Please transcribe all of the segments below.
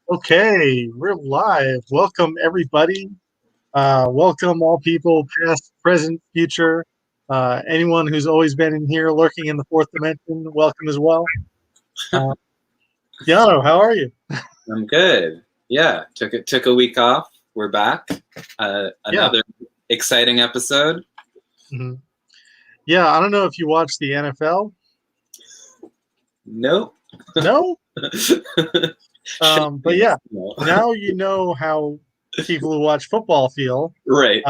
Okay, we're live. Welcome, everybody. Welcome, all people, past, present, future. Anyone who's always been in here lurking in the fourth dimension, welcome as well. Uh, Llano, how are you? I'm good. Yeah, took a week off. We're back. Yeah. Another exciting episode. hmm Yeah, I don't know if you watch the NFL. Nope. No? But yeah, No. now you know how people who watch football feel Right.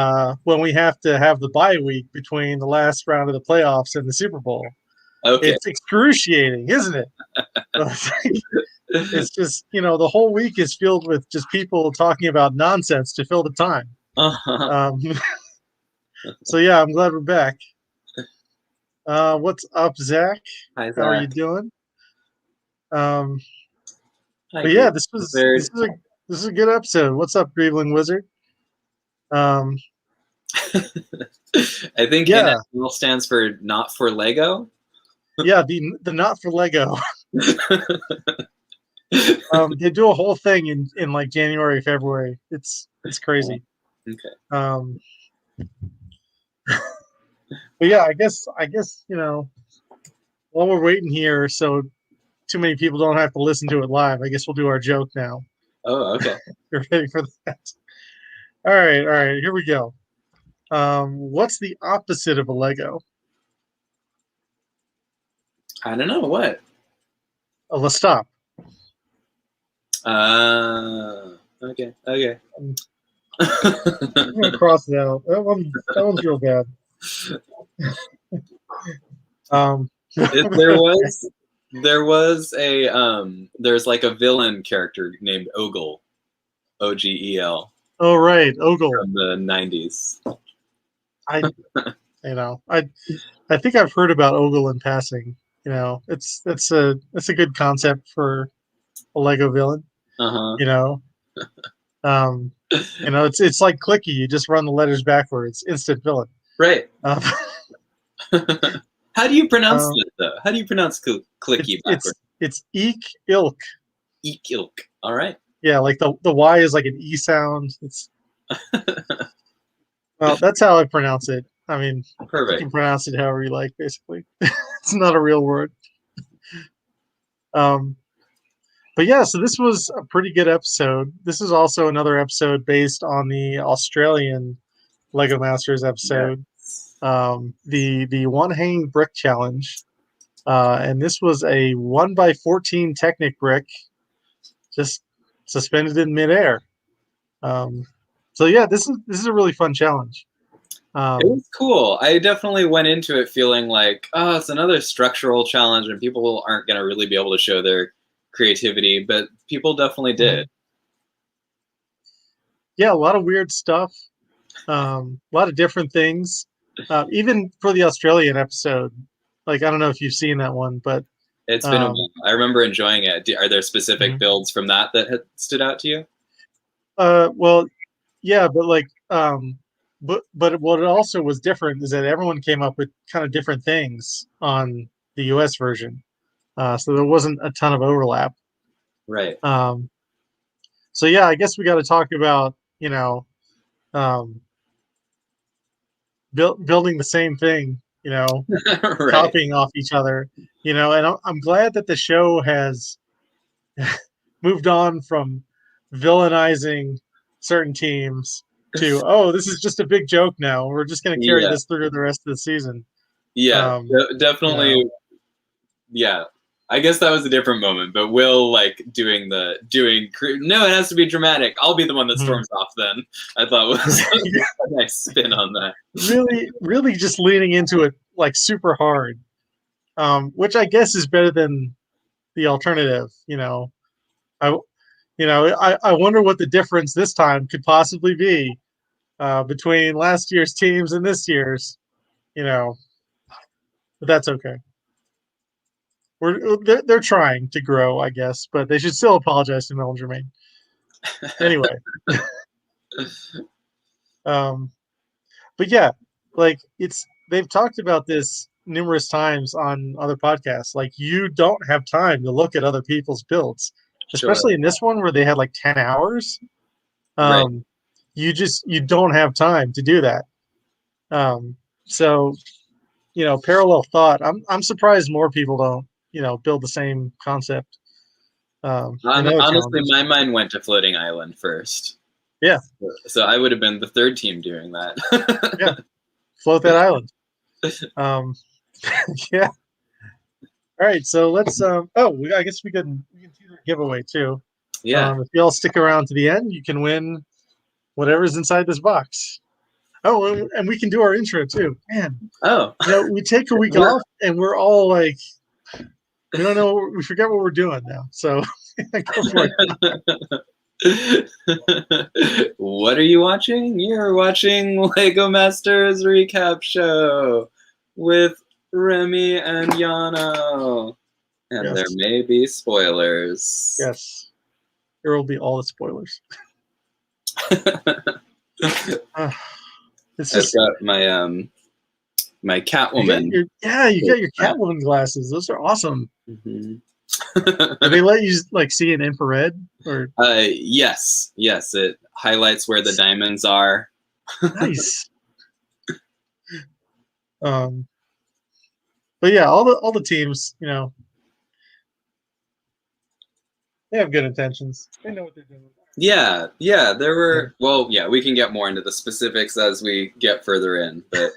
when we have to have the bye week between the last round of the playoffs and the Super Bowl. Okay. It's excruciating, isn't it? It's just, the whole week is filled with just people talking about nonsense to fill the time. Uh-huh. Um, so, yeah, I'm glad we're back. What's up, Zach? Hi, How are you Zach. doing? Um, Hi, but yeah, Green this was Wizard. this is a good episode. What's up, Grievling Wizard? Um, I think yeah, NFL stands for not for Lego. yeah, the not for Lego. They do a whole thing in like January, February. It's crazy. Okay. Um, but yeah, I guess while we're waiting here, so too many people don't have to listen to it live. I guess we'll do our joke now. Oh, okay. You're ready for that? All right. Here we go. What's the opposite of a Lego? I don't know what. A Lestop. Okay. Okay. I'm gonna cross it out. That one's real bad. Um, There was there's like a villain character named Ogle, Ogel, oh right, Ogle. from the 90s. I I think I've heard about Ogle in passing. It's a good concept for a Lego villain. Uh-huh. You know, um, it's like clicky. You just run the letters backwards. Instant villain. Right. Um, How do you pronounce um, that though? How do you pronounce it's clicky it's backwards? it's eek ilk. Ekilk. All right. Yeah, like the Y is like an E sound. Well, that's how I pronounce it. I mean, you Perfect. can pronounce it however you like. Basically, it's not a real word. Um, but yeah, so this was a pretty good episode. This is also another episode based on the Australian Lego Masters episode, Yes. the one hanging brick challenge, and this was a 1 by 14 Technic brick, just suspended in midair. Um, so yeah, this is a really fun challenge. It Um, was cool. I definitely went into it feeling like, oh, it's another structural challenge and people aren't going to really be able to show their creativity, but people definitely did. yeah, a lot of weird stuff, a lot of different things. Even for the Australian episode, like I don't know if you've seen that one, but It's been a um, while. I remember enjoying it. Are there specific mhm. builds from that had stood out to you? Well, yeah, but like, but what also was different is that everyone came up with kind of different things on the U.S. version, so there wasn't a ton of overlap. Right. Um, so yeah, I guess we got to talk about um, building the same thing, Right. copying off each other, and I'm glad that the show has moved on from villainizing certain teams to, oh, this is just a big joke now. We're just going to carry Yeah. this through the rest of the season. Yeah. Um, you know, Definitely. Yeah. I guess that was a different moment, but Will like no, it has to be dramatic. I'll be the one that mhm. storms off then. I thought was a nice spin on that. really, really just leaning into it like super hard, which I guess is better than the alternative. I, I wonder what the difference this time could possibly be between last year's teams and this year's. You know, but that's okay. They're trying to grow, I guess, but they should still apologize to Mel and Jermaine. Anyway, um, but yeah, like they've talked about this numerous times on other podcasts. Like you don't have time to look at other people's builds. especially in this one where they had like 10 hours. Right. You don't have time to do that. So, parallel thought. I'm surprised more people don't, build the same concept. In other Honestly, challenges. my mind went to Floating Island first. Yeah. So I would have been the third team doing that. Yeah. Float that island. Yeah. All right. So let's. I guess we can do the giveaway too. Yeah. If you all stick around to the end, you can win whatever's inside this box. Oh, and we can do our intro too. Man, Oh. we take a week off, and we're all like, we don't know. We forget what we're doing now. So go for it. What are you watching? You're watching Lego Masters Recap Show with Remy and Llano. And yes. there may be spoilers. Yes. There will be all the spoilers. It's just, I've got my Catwoman. You got your Catwoman glasses. Those are awesome. Mm-hmm. Do they let you see in infrared? Or yes, it highlights where the diamonds are. Nice. But yeah, all the teams, they have good intentions. They know what they're doing. Yeah, there were. Well, yeah, we can get more into the specifics as we get further in, but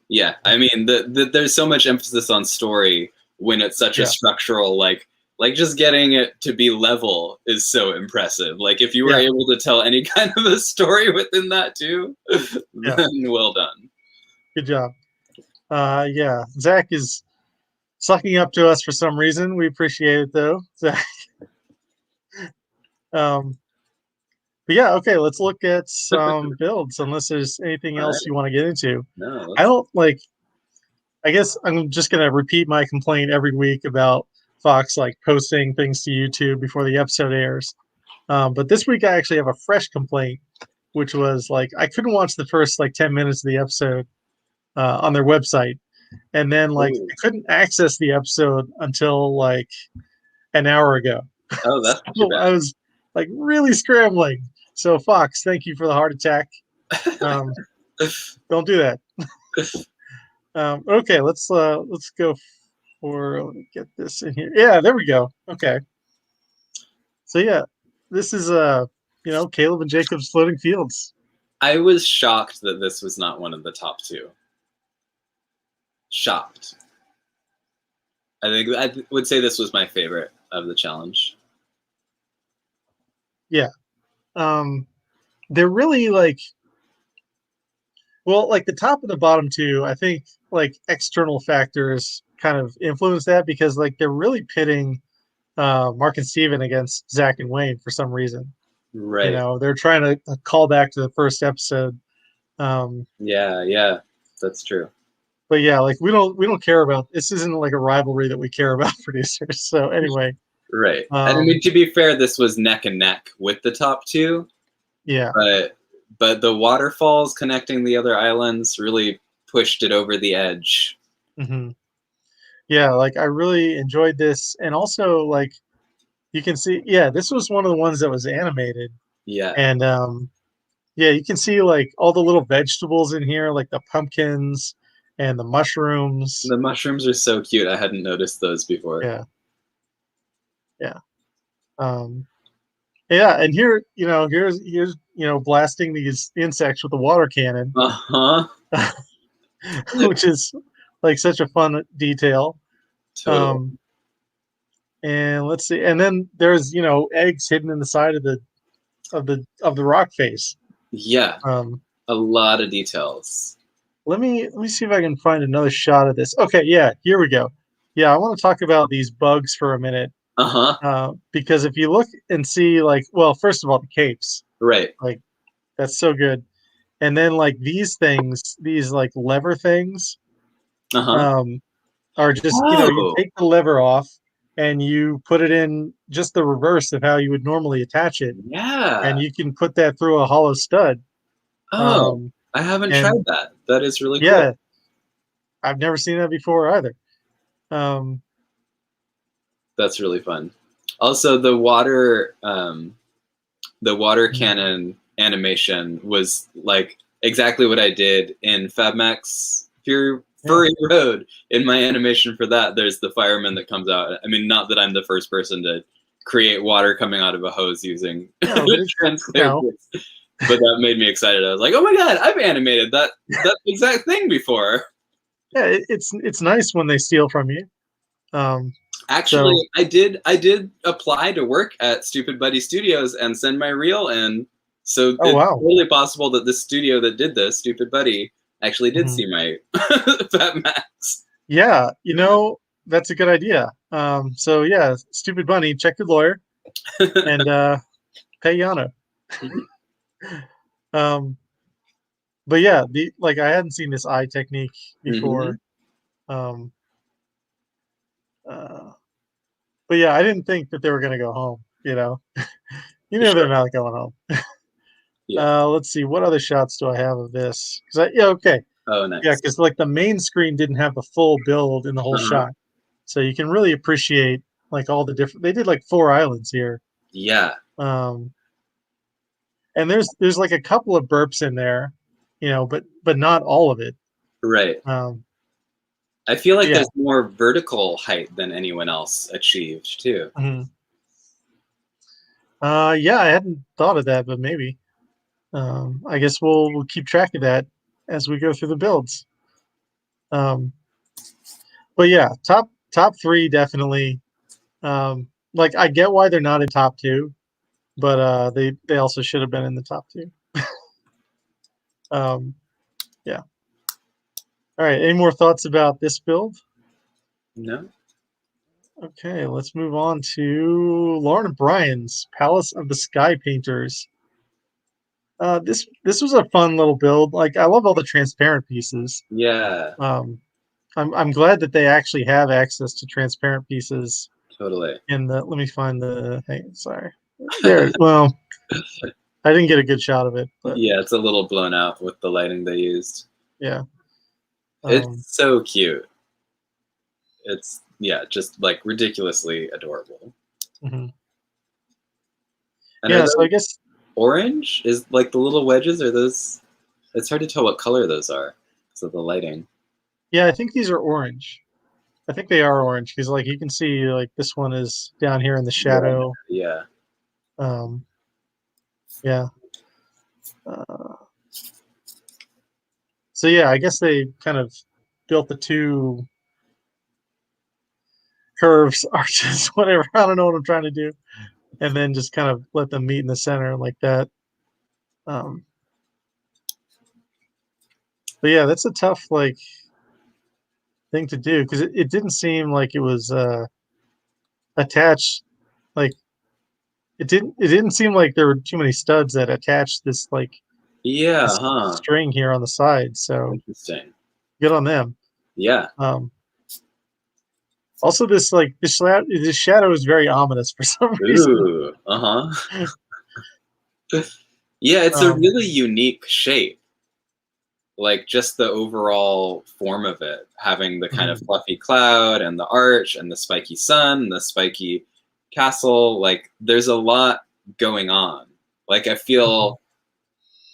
yeah, I mean, there's so much emphasis on story when it's such a structural, like just getting it to be level is so impressive. Like if you were able to tell any kind of a story within that too, then well done. Good job. Yeah, Zach is sucking up to us for some reason. We appreciate it though, Zach. But yeah, okay, let's look at some builds, unless there's anything else you want to get into. No, I don't I guess I'm just going to repeat my complaint every week about Fox posting things to YouTube before the episode airs. But this week I actually have a fresh complaint, which was I couldn't watch the first 10 minutes of the episode on their website. And then I couldn't access the episode until an hour ago. Oh, that's so I was really scrambling. So Fox, thank you for the heart attack. Don't do that. Okay, let's go for, let me get this in here. Yeah, there we go. Okay. So yeah, this is Caleb and Jacob's Floating Fields. I was shocked that this was not one of the top two. Shocked. I would say this was my favorite of the challenge. Yeah. They're really the top and the bottom two, I think external factors kind of influence that, because they're really pitting Mark and Steven against Zach and Wayne for some reason. Right. They're trying to call back to the first episode. Yeah, that's true. But yeah, we don't care about, this isn't a rivalry that we care about, producers. So anyway. Right. I mean, to be fair, this was neck and neck with the top two. Yeah. But the waterfalls connecting the other islands really pushed it over the edge. Mm-hmm. Yeah, I really enjoyed this. And also, you can see, this was one of the ones that was animated. Yeah. And, you can see, all the little vegetables in here, the pumpkins and the mushrooms. The mushrooms are so cute. I hadn't noticed those before. Yeah. Yeah. Yeah, and here's blasting these insects with a water cannon. Which is such a fun detail. Totally. And let's see, and then there's eggs hidden in the side of the rock face. Yeah. A lot of details. Let me see if I can find another shot of this. Okay, yeah, here we go. Yeah, I want to talk about these bugs for a minute. Because if you look and see, first of all, the capes. Right. That's so good. And then these things, these lever things, are just, you take the lever off and you put it in just the reverse of how you would normally attach it. Yeah. And you can put that through a hollow stud. Oh, I haven't tried that. That is really cool. Yeah. I've never seen that before either. That's really fun. Also, the water cannon animation was like exactly what I did in Fab Max Furry Road. In my animation for that, there's the fireman that comes out. I mean, not that I'm the first person to create water coming out of a hose using transclear bits, but that made me excited. I was like, oh my god, I've animated that exact thing before. Yeah, it's nice when they steal from you. Actually, so, I did apply to work at Stupid Buddy Studios and send my reel in. So it's totally possible that the studio that did this, Stupid Buddy, actually did see my Fat Max. Yeah, you know, that's a good idea. So yeah, Stupid Bunny, check your lawyer and pay Llano. But yeah, I hadn't seen this eye technique before. But yeah, I didn't think that they were gonna go home. You know, they're not going home. Let's see, what other shots do I have of this? Okay. Oh, nice. Yeah, because like the main screen didn't have the full build in the whole shot, so you can really appreciate like all the different. They did like 4 islands here. Yeah. And there's like a couple of burps in there, but not all of it. Right. I feel like there's more vertical height than anyone else achieved too. Yeah, I hadn't thought of that, but maybe. I guess we'll keep track of that as we go through the builds. But yeah, top 3 definitely. Like I get why they're not in top 2, but they also should have been in the top 2. Yeah. All right. Any more thoughts about this build? No. Okay, let's move on to Lauren and Brian's Palace of the Sky Painters. This was a fun little build. Like I love all the transparent pieces. Yeah. I'm glad that they actually have access to transparent pieces. Totally. Let me find the thing. Sorry. There. Well, I didn't get a good shot of it. But yeah, it's a little blown out with the lighting they used. Yeah. It's so cute. It's just like ridiculously adorable. And yeah, so I guess orange is like the little wedges. Are those? It's hard to tell what color those are because of the lighting. Yeah, I think these are orange. I think they are orange because, like, you can see, like, this one is down here in the shadow. Yeah. Yeah. So yeah, I guess they kind of built the 2 curves, arches, whatever. I don't know what I'm trying to do, and then just kind of let them meet in the center like that. But yeah, that's a tough thing to do because it didn't seem like it was attached. Like it didn't seem like there were too many studs that attached this this string here on the side. So interesting. Good on them. Yeah. Also, this shadow is very ominous for some reason. Ooh. Yeah, it's a really unique shape. Like just the overall form of it, having the kind of fluffy cloud and the arch and the spiky sun, and the spiky castle. Like there's a lot going on. Like I feel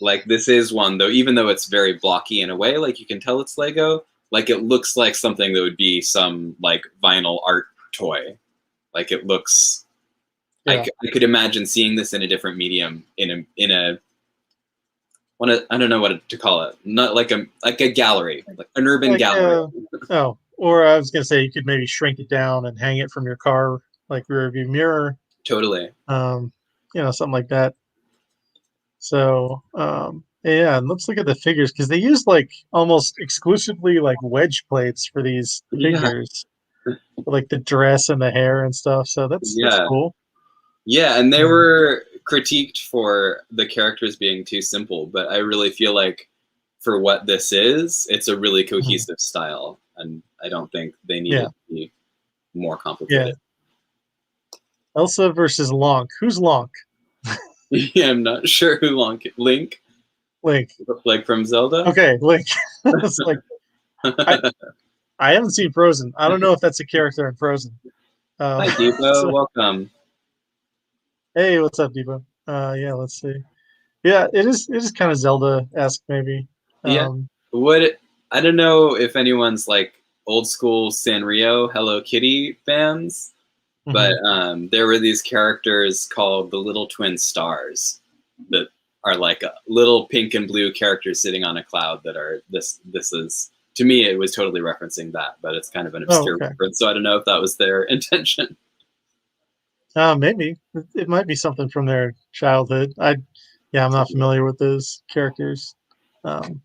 like this is one though, even though it's very blocky in a way, like you can tell it's Lego, like it looks like something that would be some like vinyl art toy. Like it looks, I could imagine seeing this in a different medium in a I don't know what to call it. Not like a gallery, like an urban gallery. Or I was gonna say you could maybe shrink it down and hang it from your car, like rear view mirror. Totally. Something like that. So yeah, and let's look at the figures because they use like almost exclusively like wedge plates for these figures, like the dress and the hair and stuff. So that's cool. Yeah, and they were critiqued for the characters being too simple, but I really feel like for what this is, it's a really cohesive style, and I don't think they need to be more complicated. Yeah. Elsa versus Lonk. Who's Lonk? Yeah, I'm not sure who Lonk. Link. Like from Zelda. Okay, Link. It's like I haven't seen Frozen. I don't know if that's a character in Frozen. Hi, Depot. Welcome. Hey, what's up, Debo? Yeah, let's see. Yeah, it is kind of Zelda-esque, maybe. Yeah. Um, What I don't know if anyone's like old school Sanrio Hello Kitty fans, but mhm. there were these characters called the Little Twin Stars that are like a little pink and blue characters sitting on a cloud that are this is to me it was totally referencing that, but it's kind of an Oh, obscure okay. reference, so I don't know if that was their intention. Maybe it might be something from their childhood. Yeah, I'm not familiar with those characters. Um,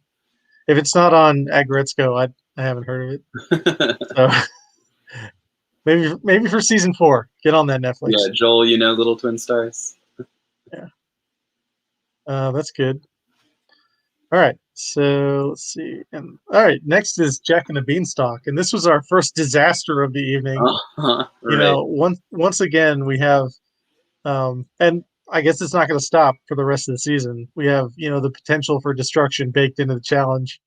if it's not on Agretzko, I haven't heard of it. So maybe for season 4, get on that Yeah, Netflix. Joel, you know Little Twin Stars. Yeah, that's good. All right, so let's see. And all right, next is Jack and the Beanstalk, and this was our first disaster of the evening. Right. Once again we have, and I guess it's not going to stop for the rest of the season. We have the potential for destruction baked into the challenge,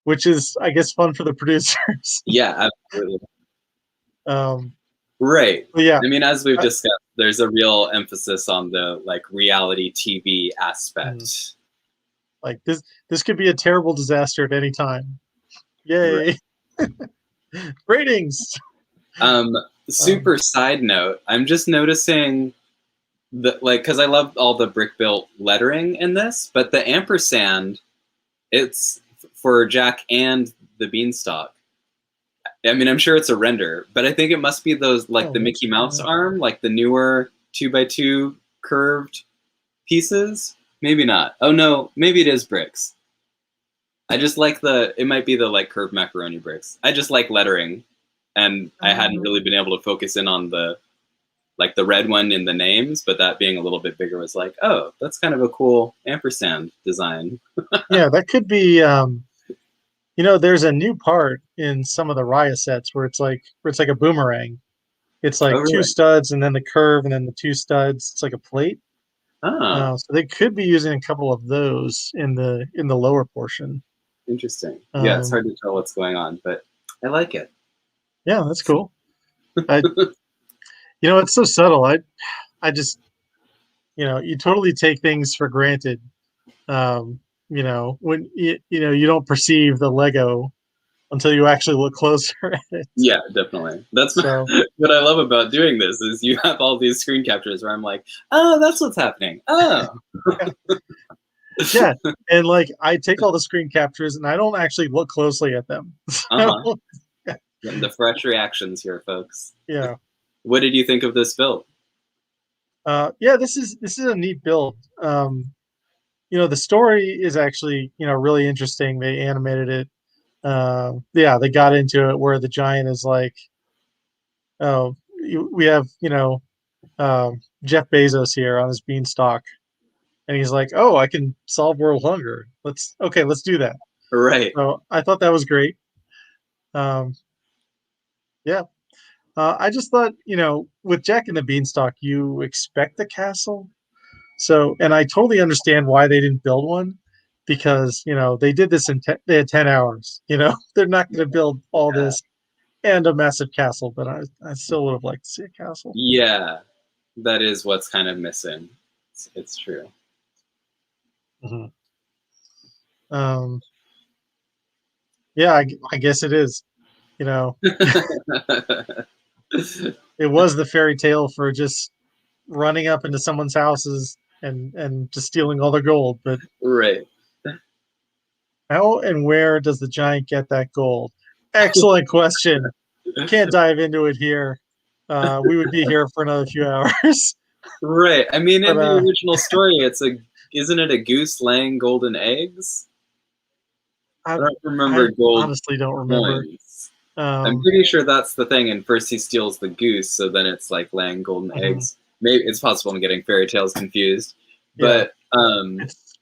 which is I guess fun for the producers. Yeah, absolutely. um, Right. but yeah, I mean, as we've I, discussed, there's a real emphasis on the like reality TV mm, aspect. like this could be a terrible disaster at any time. Right. Yay! Ratings. Um, Um, super side note, I'm just noticing that like because I love all the brick built lettering in this, but the ampersand, it's for Jack and the Beanstalk. I mean, I'm sure it's a render, but I think it must be those like oh, the let's Mickey try Mouse that. arm, like the newer 2x2 curved pieces. Maybe not. Oh no, maybe it is bricks. I just like it might be the like curved macaroni bricks. I just like lettering, and I hadn't Um, really been able to focus in on the like the red one in the names, but that being a little bit bigger was like, oh, that's kind of a cool ampersand design. yeah, that could be. There's a new part in some of the Raya sets where it's like a boomerang. It's Oh like two really? studs and then the curve and then the two studs. It's like a plate. Ah, So they could be using a couple of those in the lower portion. interesting. Yeah, it's Um, hard to tell what's going on, but I like it. yeah, that's cool. I it's so subtle. I just you totally take things for granted. When you don't perceive the Lego until you actually look closer at it. Yeah, definitely. That's So what I love about doing this is you have all these screen captures where I'm like, oh, that's what's happening. Oh, yeah, yeah, and like I take all the screen captures and I don't actually look closely at them. uh-huh. So, Getting the fresh reactions here, folks. yeah, What did you think of this build? yeah. This is a neat build. The story is actually really interesting. They animated it. Yeah, they got into it where the giant is like, oh, we have Jeff Bezos here on his beanstalk, and he's like, oh, I can solve world hunger. Let's do that. Right. So I thought that was great. Um, yeah, I just thought, with Jack and the Beanstalk, you expect the castle. So, and I totally understand why they didn't build one because, they did this they had 10 hours, they're not going to build all Yeah. this and a massive castle, but I still would have liked to see a castle. Yeah. That is what's kind of missing. It's true. Mhm. Um, yeah, I guess it is, you know, it was the fairy tale for just running up into someone's houses and just stealing all their gold, but Right. how and where does the giant get that gold? Excellent question. Can't dive into it here. We would be here for another few hours. Right. I mean, But in the original story, isn't it a goose laying golden eggs? I I don't I remember gold honestly don't remember. coins. I'm Um, pretty sure that's the thing. And first he steals the goose, so then it's like laying golden mhm, eggs. Maybe it's possible I'm getting fairy tales confused, yeah, but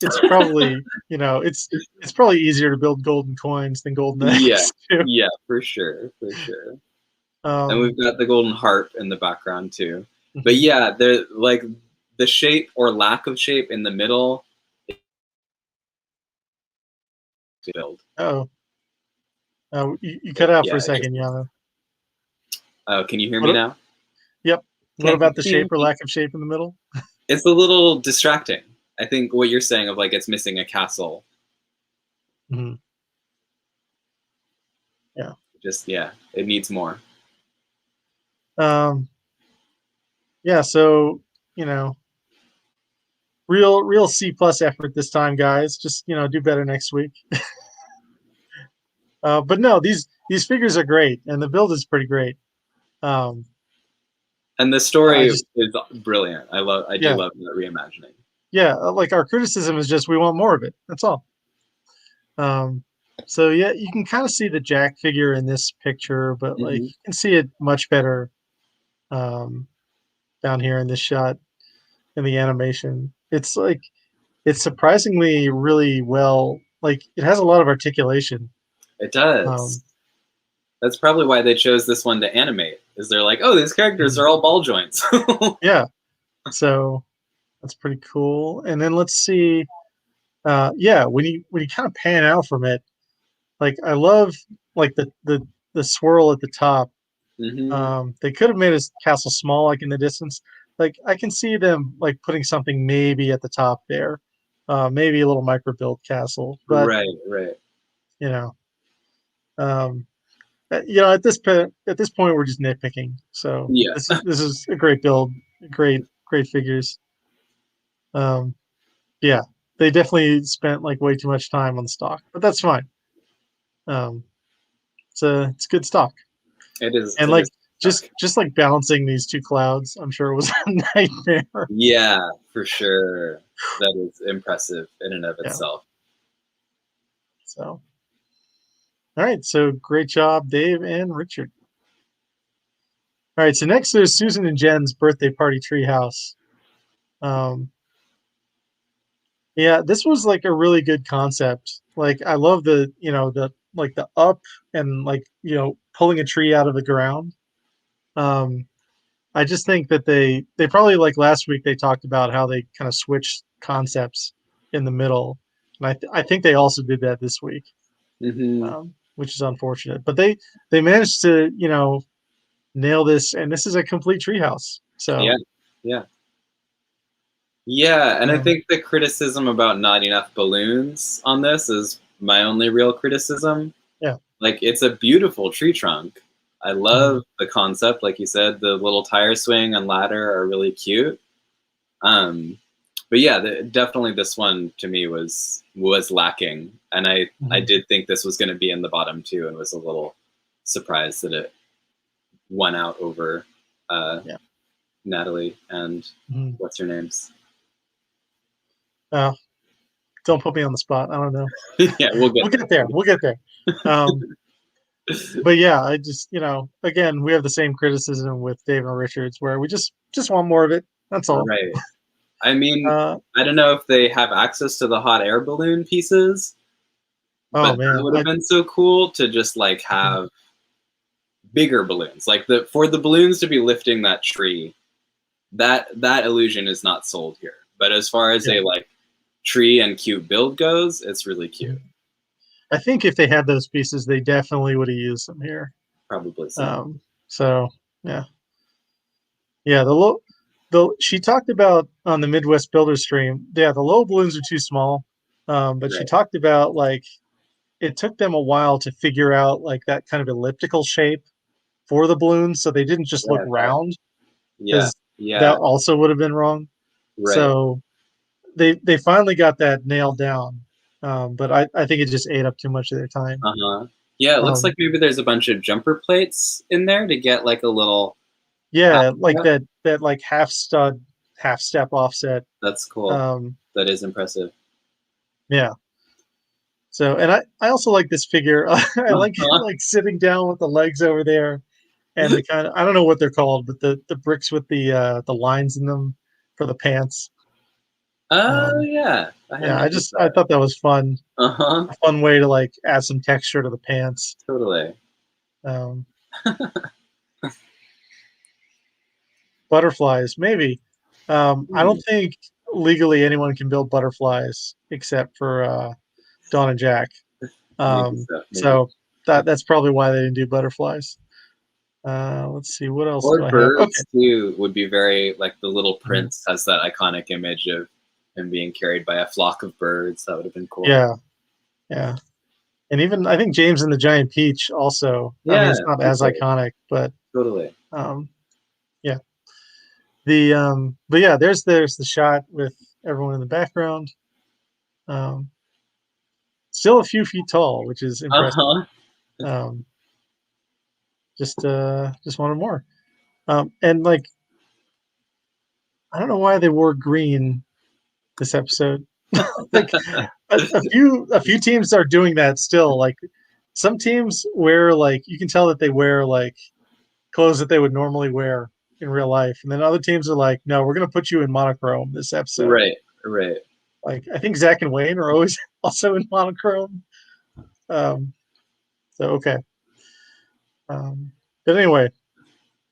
it's probably it's probably easier to build golden coins than golden yeah, eggs too. yeah, for sure, for sure. And Um, we've got the golden harp in the background too. But mhm. yeah, they're like the shape or lack of shape in the middle build. Oh, you cut out for Yeah, a second, Yana. oh, can you hear me What? now? Yep. What about the shape or lack of shape in the middle? It's a little distracting. I think what you're saying of like it's missing a castle. Mm-hmm. Yeah. Just it needs more. Yeah. So real C+ effort this time, guys. Just do better next week. But no, these figures are great, and the build is pretty great. Um, and the story is brilliant. I do love that reimagining. Yeah, like our criticism is just we want more of it. That's all. So yeah, you can kind of see the Jack figure in this picture, but like you can see it much better down here in this shot in the animation. It's like it's surprisingly really well. Like it has a lot of articulation. It does. That's probably why they chose this one to animate. Is they're like, oh, these characters are all ball joints. Yeah. So that's pretty cool. And then let's see. Yeah, when you kind of pan out from it, like I love like the swirl at the top. They could have made his castle small, like in the distance. Like I can see them like putting something maybe at the top there, maybe a little micro build castle. But right. You know, um, at this point we're just nitpicking. So yeah, this is a great build, great figures. Yeah, they definitely spent like way too much time on the stock, but that's fine. It's good stock. it is. And like just like balancing these two clouds, I'm sure it was a nightmare. Yeah, for sure. That is impressive in and of itself. So, all right. So great job, Dave and Richard. All right. So next there's Susan and Jen's birthday party treehouse. Yeah, this was like a really good concept. Like I love the the up and like pulling a tree out of the ground. I just think that they probably like last week they talked about how they kind of switched concepts in the middle, and I think they also did that this week, which is unfortunate. But they managed to nail this, and this is a complete treehouse. So yeah, and I think the criticism about not enough balloons on this is my only real criticism. Yeah, like it's a beautiful tree trunk. I love the concept, like you said, the little tire swing and ladder are really cute. But yeah, definitely this one to me was lacking, and I did think this was going to be in the bottom too, and was a little surprised that it won out over Natalie and what's her name's. Don't put me on the spot. I don't know. Yeah, we'll get there. We'll get there. But yeah, I just again we have the same criticism with Dave and Richards where we just want more of it. That's all. Right. I mean, I don't know if they have access to the hot air balloon pieces. But man, that would have been so cool to just like have bigger balloons. Like for the balloons to be lifting that tree, that illusion is not sold here. But as far as a like tree and cute build goes, it's really cute. I think if they had those pieces, they definitely would have used them here. Probably so. So yeah. She talked about on the Midwest Builder stream. Yeah, the low balloons are too small. But she talked about like it took them a while to figure out like that kind of elliptical shape for the balloons, so they didn't just look round. Yeah. That also would have been wrong. Right. So they finally got that nailed down. But I think it just ate up too much of their time. Yeah, it looks like maybe there's a bunch of jumper plates in there to get like a little. Yeah, like that like half stud, half step offset. That's cool. That is impressive. Yeah. So, and I also like this figure. I like sitting down with the legs over there, and the kind of I don't know what they're called, but the bricks with the lines in them for the pants. Yeah. I thought that was fun. A fun way to like add some texture to the pants. Totally. Butterflies, maybe. I don't think legally anyone can build butterflies except for Dawn and Jack. Maybe. So that's probably why they didn't do butterflies. Let's see, what else do Or I have? Okay. birds too would be very like the Little Mhm. Prince has that iconic image of him being carried by a flock of birds. That would have been cool. Yeah, yeah. And even I think James and the Giant Peach also. I mean, Yeah, it's not as totally. iconic, but Totally. yeah. But yeah, there's the shot with everyone in the background. Um, Still a few feet tall, which is impressive. Uh-huh. Um, just wanted more. And like I don't know why they wore green this episode. Like a few teams are doing that still. Like some teams wear like you can tell that they wear like clothes that they would normally wear in real life, and then other teams are like, no, we're gonna put you in monochrome this episode. Right, right. Like I think Zach and Wayne are always also in monochrome. Um, so okay. Um, but anyway,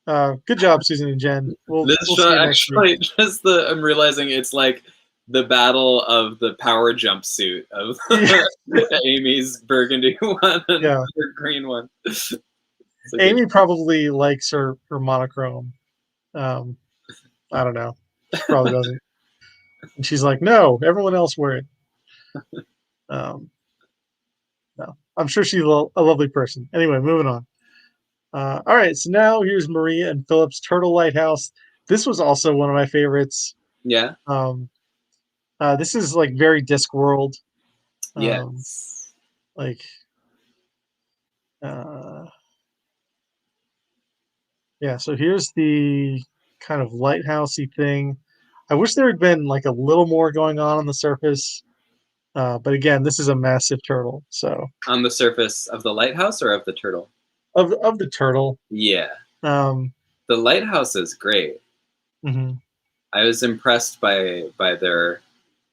good job, Susan and Jen. We'll This see shot you next week. actually just I'm realizing it's like the battle of the power jumpsuit of Yeah, Amy's burgundy one and yeah. her green one. It's a good Amy probably likes her monochrome. Um, I don't know. She probably doesn't. And she's like, no, everyone else wear it. Um, no, I'm sure she's a lovely person. Anyway, moving on. All right, so now here's Maria and Philip's Turtle Lighthouse. This was also one of my favorites. Yeah. Um, this is like very Discworld. Um, Yes. like, uh, yeah. So here's the kind of lighthousey thing. I wish there had been like a little more going on the surface. But again, this is a massive turtle. So On the surface of the lighthouse or of the turtle? of the turtle. Yeah. Um, The lighthouse is great. mhm, I was impressed by their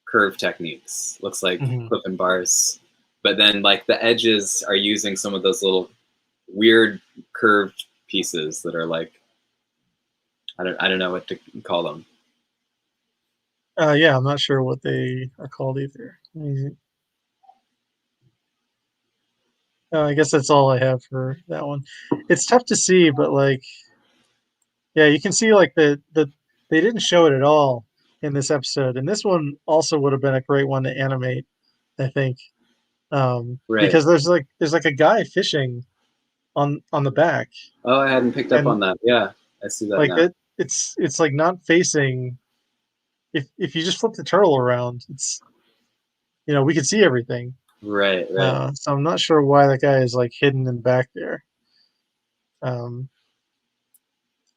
curve techniques. Looks like mhm. clipping bars. But then like the edges are using some of those little weird curved pieces that are like I don't know what to call them. Yeah, I'm not sure what they are called either. I guess that's all I have for that one. It's tough to see, but like, yeah, you can see like the they didn't show it at all in this episode, and this one also would have been a great one to animate, I think, Right. because there's like a guy fishing on the back, Oh, I hadn't picked up on and that. Yeah, I see that like now. it's like not facing. If you just flip the turtle around, it's we can see everything. Right, right. So I'm not sure why that guy is like hidden in back there. Um,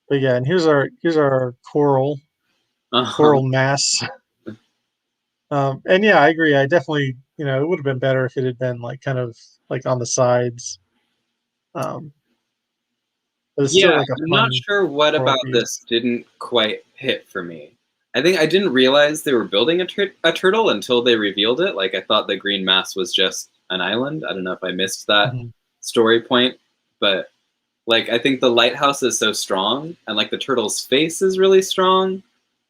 but yeah, and here's our Uh-huh. coral mass. And yeah, I agree. I definitely it would have been better if it had been like kind of like on the sides. Um, but it's still Yeah, like a I'm not fun sure what coral about piece. this didn't quite hit for me. I think I didn't realize they were building a turtle until they revealed it. Like I thought the green mass was just an island. I don't know if I missed that Mhm. story point, but like I think the lighthouse is so strong and like the turtle's face is really strong,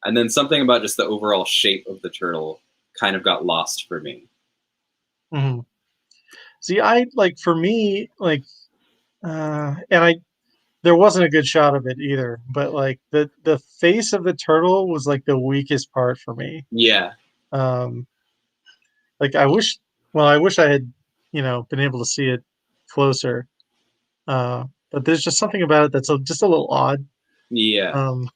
and then something about just the overall shape of the turtle kind of got lost for me. Mhm. See, I like for me like, and I there wasn't a good shot of it either. But like the face of the turtle was like the weakest part for me. Yeah. Um, like I wish I had been able to see it closer. But there's just something about it that's just a little odd. Yeah. Um,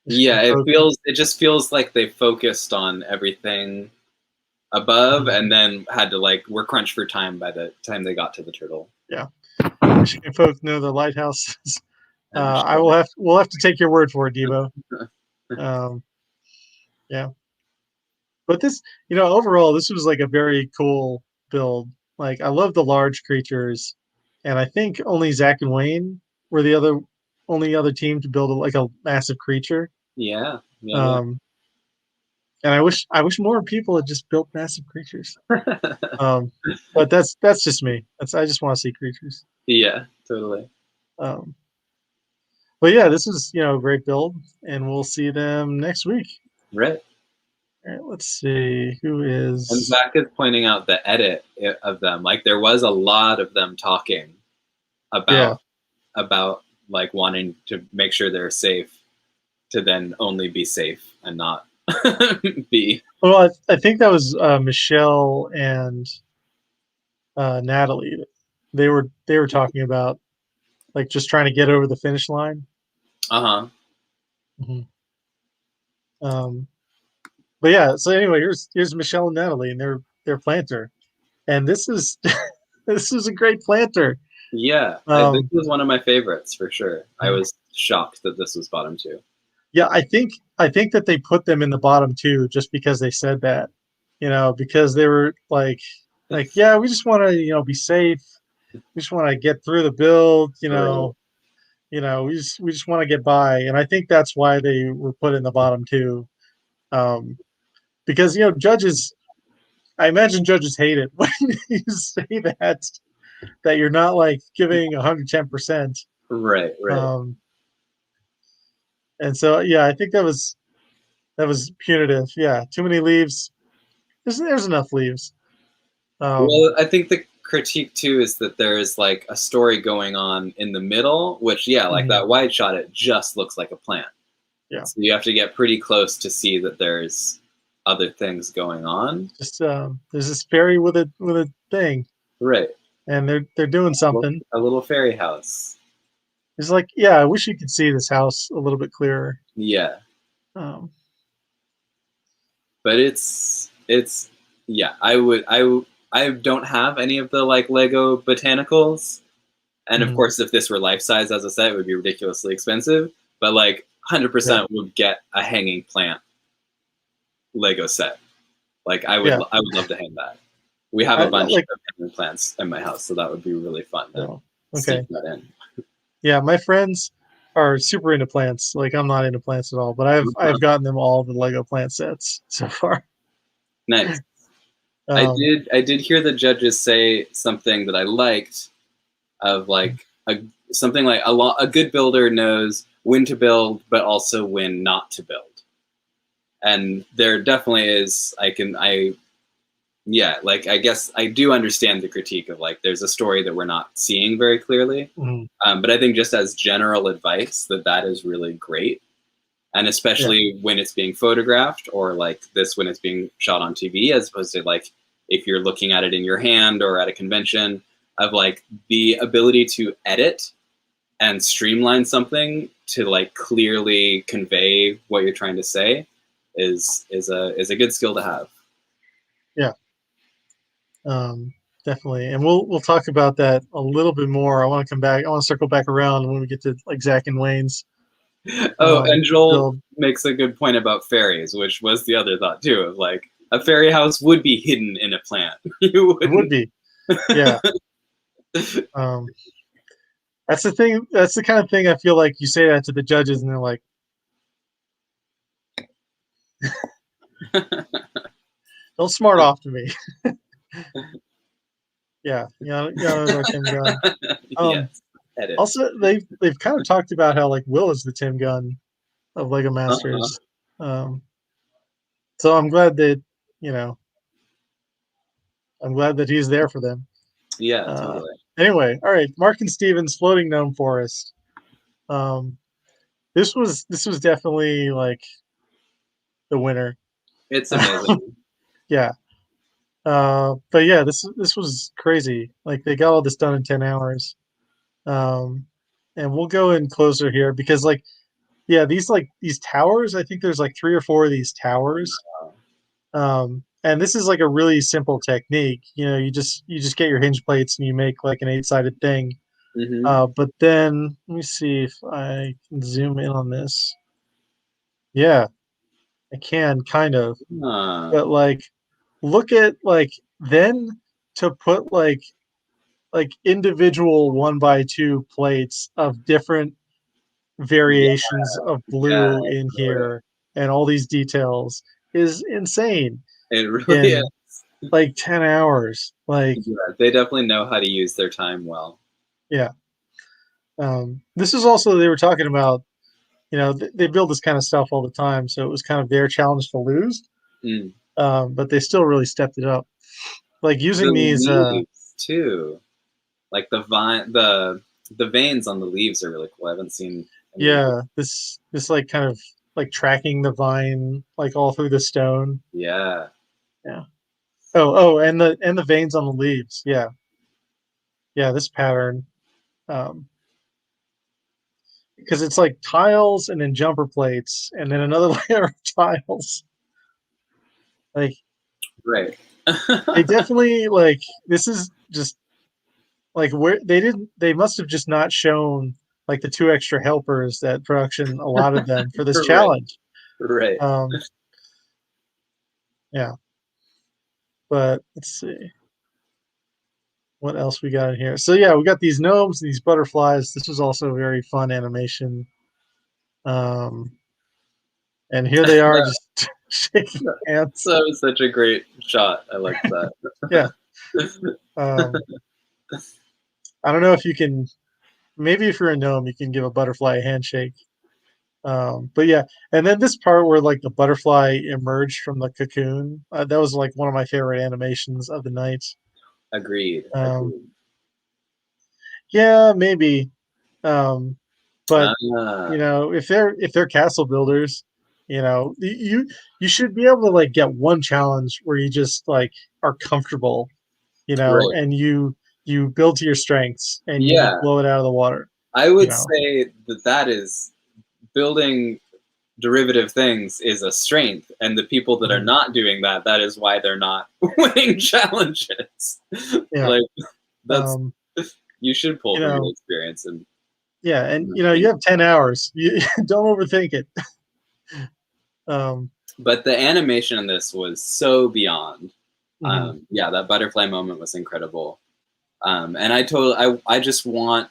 Yeah, it just feels like they focused on everything above Mhm. and then had to like we're crunched for time by the time they got to the turtle. Yeah, Michigan folk know the lighthouses. I'm We'll have to take your word for it, Debo. sure. Um, yeah, but overall, this was like a very cool build. Like, I love the large creatures, and I think only Zach and Wayne were the only other team to build like a massive creature. Yeah, yeah, Um, and I wish more people had just built massive creatures. yeah. Um, but that's just me. I just want to see creatures. Yeah, totally. Um, but yeah, this is a great build, and we'll see them next week. Right. All right, let's see who And is. Zach is pointing out the edit of them. Like there was a lot of them talking about like wanting to make sure they're safe, to then only be safe and not be. Well, I think that was Michelle and Natalie. They were talking about like just trying to get over the finish line. Uh-huh. Mm-hmm. But yeah, so anyway, here's Michelle and Natalie, and their planter, and this is this is a great planter. Yeah, this was one of my favorites for sure. I was shocked that this was bottom 2. Yeah, I think that they put them in the bottom 2 just because they said that, because they were like, yeah, we just want to be safe. We just want to get through the build. We just want to get by, and I think that's why they were put in the bottom 2. Because judges, I imagine judges hate it when you say that you're not like giving 110%. Right. And so yeah, I think that was punitive. Yeah, too many leaves. There's enough leaves. Well, I think the critique too is that there is like a story going on in the middle, which like that wide shot, it just looks like a plant. Yeah. So you have to get pretty close to see that there's other things going on. Just there's this fairy with a thing. Right. And they're doing something. A little fairy house. It's like, yeah, I wish you could see this house a little bit clearer. Yeah. But it's yeah, I don't have any of the like Lego botanicals. And of course, if this were life size, as I said, it would be ridiculously expensive. But like 100% would get a hanging plant Lego set. Like I would love to hang that. We have a bunch of hanging plants in my house, so that would be really fun to stick that in. Yeah, my friends are super into plants. Like I'm not into plants at all, but I've gotten them all the Lego plant sets so far. Nice. I did hear the judges say something that I liked, of like something like a good builder knows when to build, but also when not to build. And there definitely is. I guess I do understand the critique of like there's a story that we're not seeing very clearly. But I think just as general advice that is really great. And especially when it's being photographed, or like this when it's being shot on TV, as opposed to like if you're looking at it in your hand or at a convention, of like the ability to edit and streamline something to like clearly convey what you're trying to say is a good skill to have. Yeah. Definitely. And we'll talk about that a little bit more. I want to circle back around when we get to like Zach and Wayne's. And Joel makes a good point about fairies, which was the other thought too, of like a fairy house would be hidden in a plant. It would be. Yeah. That's the thing. That's the kind of thing I feel like you say that to the judges and they're like, don't smart off to me. Yeah. Our Tim Gunn. Yes. Also, they've kind of talked about how like Will is the Tim Gunn of Lego Masters. So I'm glad that he's there for them. Yeah, totally. Anyway, all right, Mark and Steven's Floating Gnome Forest. This was definitely like the winner. It's amazing. Yeah. But yeah, this was crazy. Like they got all this done in 10 hours. And we'll go in closer here because like, yeah, these towers, I think there's like 3 or 4 of these towers. And this is like a really simple technique. You just get your hinge plates and you make like an 8-sided thing. But then let me see if I can zoom in on this. Yeah, I can kind of. But like look at like then to put like individual 1x2 plates of different variations of blue in here and all these details is insane. It really is. Like 10 hours. Like they definitely know how to use their time well. Yeah. This is also, they were talking about, they build this kind of stuff all the time, so it was kind of their challenge to lose. But they still really stepped it up. Like using these too. Like the vine, the The veins on the leaves are really cool. I haven't seen any of Yeah, this like kind of like tracking the vine like all through the stone. Yeah. Yeah. And the veins on the leaves. Yeah. Yeah, this pattern. Um, because it's like tiles and then jumper plates and then another layer of tiles. Like Right. they definitely like this is just like where they must have just not shown like the two extra helpers that production allotted them for this Right. challenge. Right. Um, yeah, but let's see what else we got in here. So yeah, we got these gnomes, these butterflies. This was also a very fun animation. Um, and here they are just shaking hands. That was such a great shot. I liked that. Yeah. Um, I don't know if you can. Maybe if you're a gnome, you can give a butterfly a handshake. But yeah, and then this part where like the butterfly emerged from the cocoon, that was like one of my favorite animations of the night. Agreed. Um, Agreed. yeah, maybe. Um, but Ah, if they're castle builders, you should be able to like get one challenge where you just like are comfortable, right. and you build to your strengths and you Yeah. blow it out of the water, I you would know. say that is building derivative things is a strength, and the people that are Mhm. not doing that, that is why they're not winning challenges. Yeah. Like that's Um, you should pull you from your know, experience and yeah, and you have 10 hours. You don't overthink it. Um, but the animation in this was so beyond. mhm. Yeah, that butterfly moment was incredible. And I just want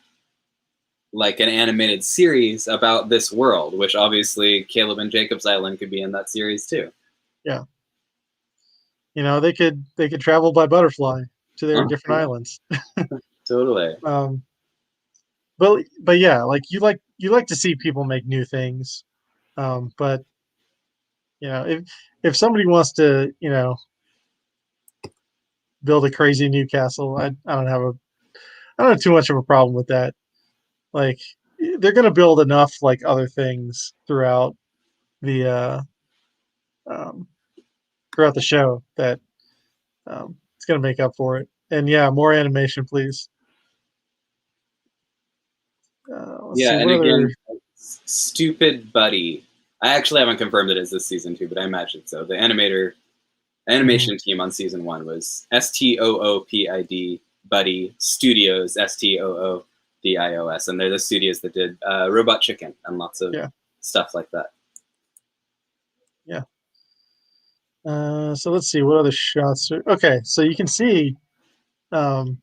like an animated series about this world, which obviously Caleb and Jacob's Island could be in that series too. Yeah. They could travel by butterfly to their different Uh-huh. islands. Totally. Um, but yeah, like you like to see people make new things. But if somebody wants to, build a crazy new castle, I don't have too much of a problem with that. Like they're gonna build enough like other things the um, throughout the show that it's gonna make up for it. And yeah, more animation, please. Let's Yeah, see and what other. again, Stupid Buddy. I actually haven't confirmed it is this season two, but I imagine so. The Mhm. animation team on season one was STOOPID Buddy Studios STOODIOS, and they're the studios that did Robot Chicken and lots of Yeah, stuff like that. yeah. So let's see what other shots. Okay, so you can see um,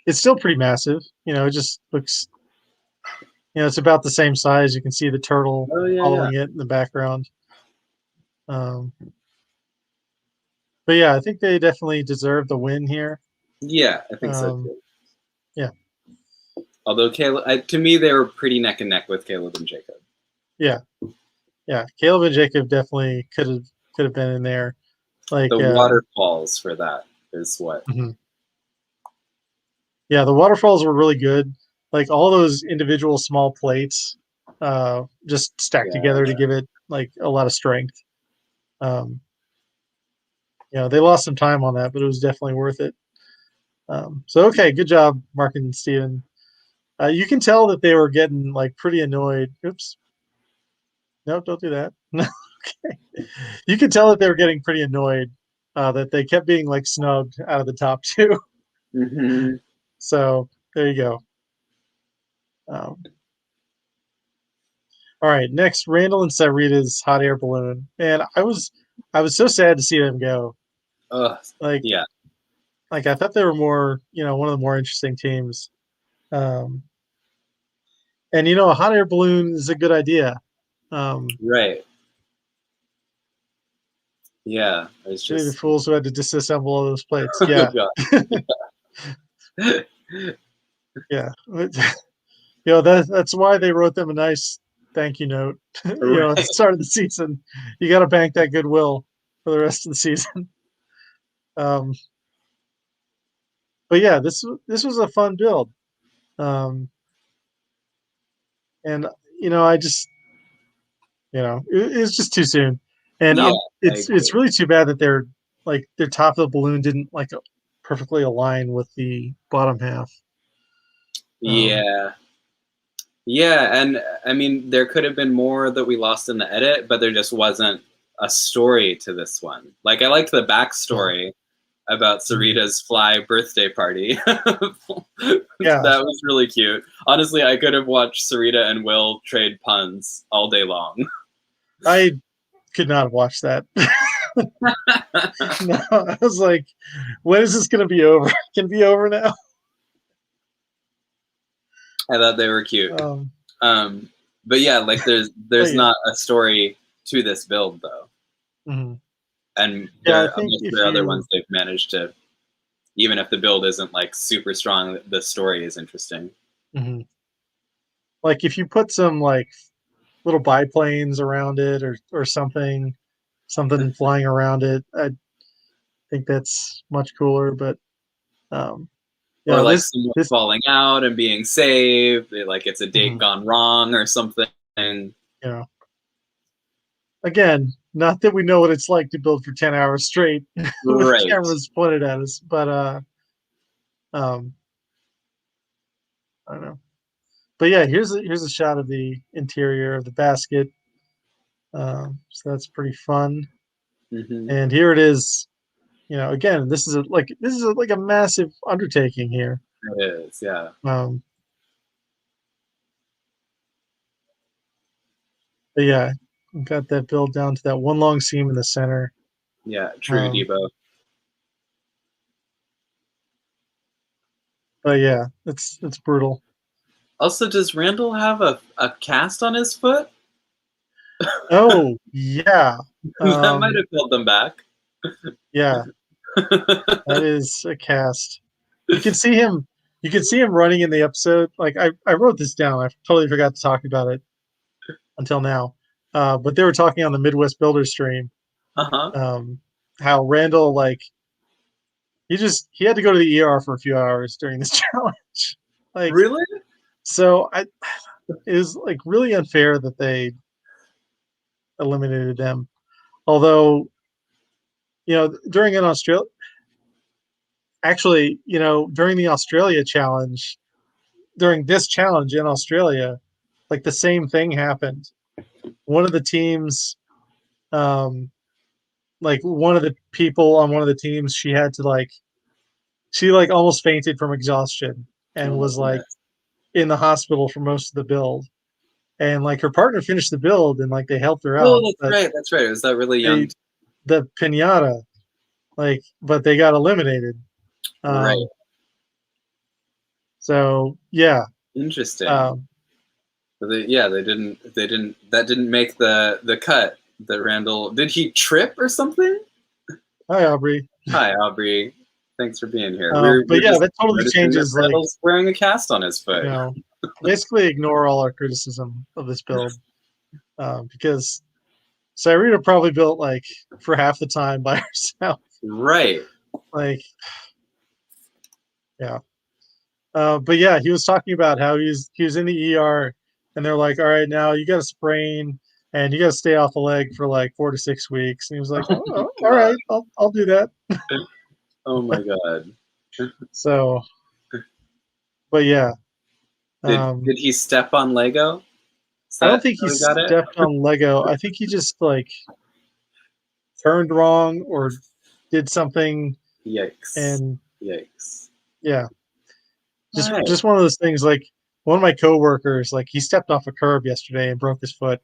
it's still pretty massive. It just looks. It's about the same size. You can see the turtle Oh yeah, yeah, following it in the background. Um, but yeah, I think they definitely deserve the win here. yeah. I think so Um, too. yeah, Although Caleb, to me, they were pretty neck and neck with Caleb and Jacob. yeah, yeah. Caleb and Jacob definitely could have been in there. Like, The waterfalls for that is what. mhm. Yeah, the waterfalls were really good. Like all those individual small plates, just stacked together to Yeah, give it like a lot of strength. Um, they lost some time on that, but it was definitely worth it. So okay, good job, Mark and Steven. You can tell that they were getting like pretty annoyed. Oops, no, don't do that. No, okay. You can tell that they were getting pretty annoyed that they kept being like snubbed out of the top two. hmm So there you go. Um, all right, next, Randall and Sarita's hot air balloon, and I was so sad to see them go. Like, yeah, like I thought they were more, one of the more interesting teams. Um, and a hot air balloon is a good idea. Um, right. Yeah, it's Pity the just fools who had to disassemble all those plates. Yeah, yeah. That's why they wrote them a nice thank you note. At the right. start of the season, you got to bank that goodwill for the rest of the season. But yeah, this was a fun build. Um, And I just it's just too soon. And Yeah, I it's agree. really too bad that their top of the balloon didn't perfectly align with the bottom half. Um, Yeah. Yeah, and I mean, there could have been more that we lost in the edit, but there just wasn't a story to this one. Like, I liked the yeah, backstory about mhm, Sarita's fly birthday party. That yeah. was really cute. Honestly, I could have watched Sarita and Will trade puns all day long. I could not have watched that. No, I was like, when is this going to be over? Can it be over now? I thought they were cute. Um, Um, but yeah, like but there's yeah, not a story to this build though, mhm. and Yeah. I there think most of if the other you ones they've managed to, even if the build isn't like super strong, the story is interesting. mhm. If you put some little biplanes around it or something flying around it, I think that's much cooler. But um, Or yeah, like this someone this falling out and being saved, like it's a date mhm, gone wrong or something. you know again, not that we know what it's like to build for 10 hours straight with Right. cameras pointed at us, but um, I don't know. But yeah, here's a shot of the interior of the basket. So that's pretty fun. Hmm. And here it is. Again, this is a massive undertaking here. It is, yeah. Um, but yeah, got that build down to that one long seam in the center. Yeah, true, Um, Debo. but yeah, it's brutal. Also, does Randall have a cast on his foot? Oh yeah, That might um, have held them back. yeah, that is a cast. You can see him. You can see him running in the episode. I wrote this down. I totally forgot to talk about it until now. But they were talking on the Midwest Builder stream. Uh-huh. Um, how Randall he had to go to the ER for a few hours during this challenge. Like Really? so, it was really unfair that they eliminated them. Although during an Australia, actually, during the Australia challenge, during this challenge in Australia, the same thing happened. One of the teams, um, one of the people on one of the teams, she almost fainted from exhaustion and Oh my was goodness. in the hospital for most of the build. And her partner finished the build and they helped her Oh, out, that's but right. That's right. It was that really young. they the pinata but they got eliminated. Right. Um, so yeah, Interesting. um, But yeah, they didn't. They didn't. That didn't make the cut. That Randall did he trip or something? hi Aubrey. Hi, Aubrey. Thanks for being here. We're But we're yeah, just that totally noticing that changes Randall's wearing a cast on his you foot. know basically ignore all our criticism of this build, because Sarita probably built for half the time by herself. Right. Like yeah. But yeah, he was talking about how he was in the ER, and they're like, "All right, now you got a sprain, and you got to stay off the leg for 4 to 6 weeks." And he was like, Oh "Oh, my all god. right, I'll do that." Oh my god. So, but yeah, Did he step on Lego? Is I don't that think he how he got it? stepped on Lego. I think he just turned wrong or did something, Yikes. and Yikes. yeah, All right. just one of those things. One of my coworkers, he stepped off a curb yesterday and broke his foot.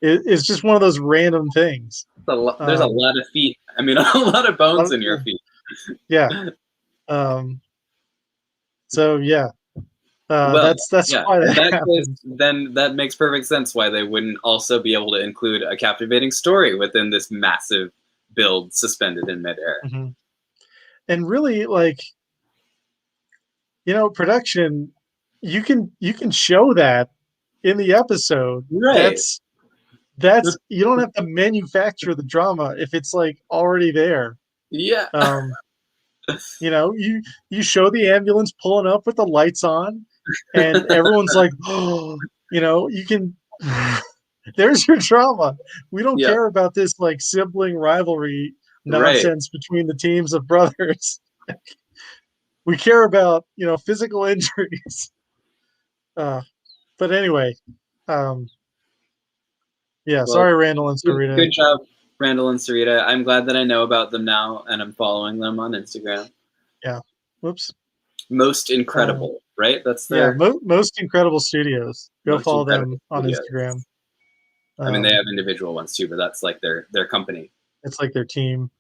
It's just one of those random things. There's a Um, lot of feet. I mean, a lot of bones in your feet. yeah. Um, so yeah, Well, that's yeah. why In that that case, happened. then that makes perfect sense why they wouldn't also be able to include a captivating story within this massive build suspended in midair. Mhm. And really, production, you can show that in the episode. Right. That's you don't have to manufacture the drama if it's already there. Yeah. Um, you show the ambulance pulling up with the lights on. and everyone's like, oh, you can. There's your drama. We don't Yeah, care about this like sibling rivalry right. nonsense between the teams of brothers. We care about physical injuries. Uh, but anyway, um, yeah. Well, Sorry, Randall and Sarita. good job, Randall and Sarita. I'm glad that I know about them now, and I'm following them on Instagram. Yeah. Whoops. Most Um, incredible, right? That's yeah. their Most incredible studios. Go most follow incredible them on Instagram. studios. I mean, they Um, have individual ones too, but that's like their company. it's like their team.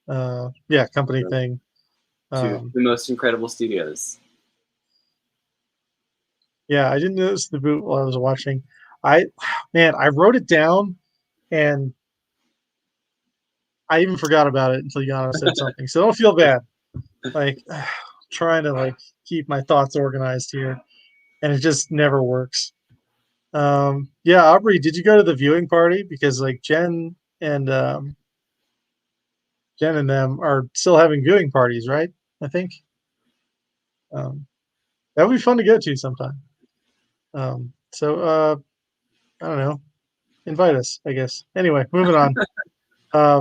Yeah, company So, thing. the most incredible studios. Yeah, I didn't notice the boot while I was watching. I Man, I wrote it down and I even forgot about it until Yana said something. So don't feel bad. Like trying to like keep my thoughts organized here, and it just never works. Yeah, Aubrey, did you go to the viewing party? Because like Jen and them are still having viewing parties, right? I think um, that would be fun to go to sometime. So I don't know, invite us, I guess. Anyway, moving on. Uh,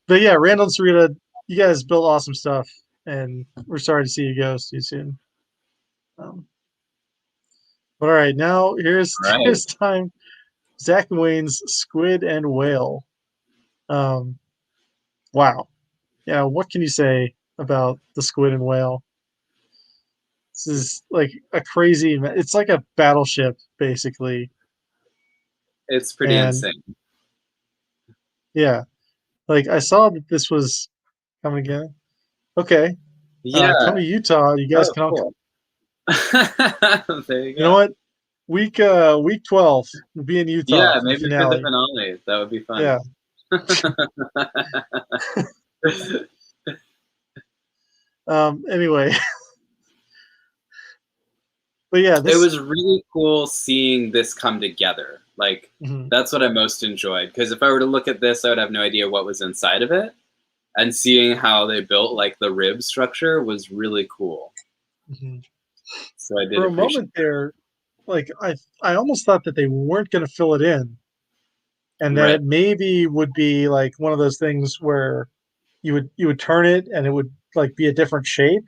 but yeah, Randall and Sarita, you guys built awesome stuff, and we're sorry to see you go too soon. Um, but all right, now here's All right. here's time. Zach and Wayne's Squid and Whale. Um, wow. Yeah, what can you say about the Squid and Whale? This is like a crazy. It's like a battleship, basically, It's pretty and insane. yeah, like I saw that this was coming again. Okay, Yeah. come to Utah. You guys Oh, can all. cool. There you You know go. what? Week 12 will be in Utah Yeah, for the maybe for the finale. finale, that would be fun. Yeah. Anyway, but yeah, It this. was really cool seeing this come together. Like, Mhm, that's what I most enjoyed. Because if I were to look at this, I would have no idea what was inside of it. And seeing how they built like the rib structure was really cool. mhm. So I did For a appreciate moment there, like I almost thought that they weren't going to fill it in, it. and that Right. it maybe would be like one of those things where you would turn it and it would like be a different shape.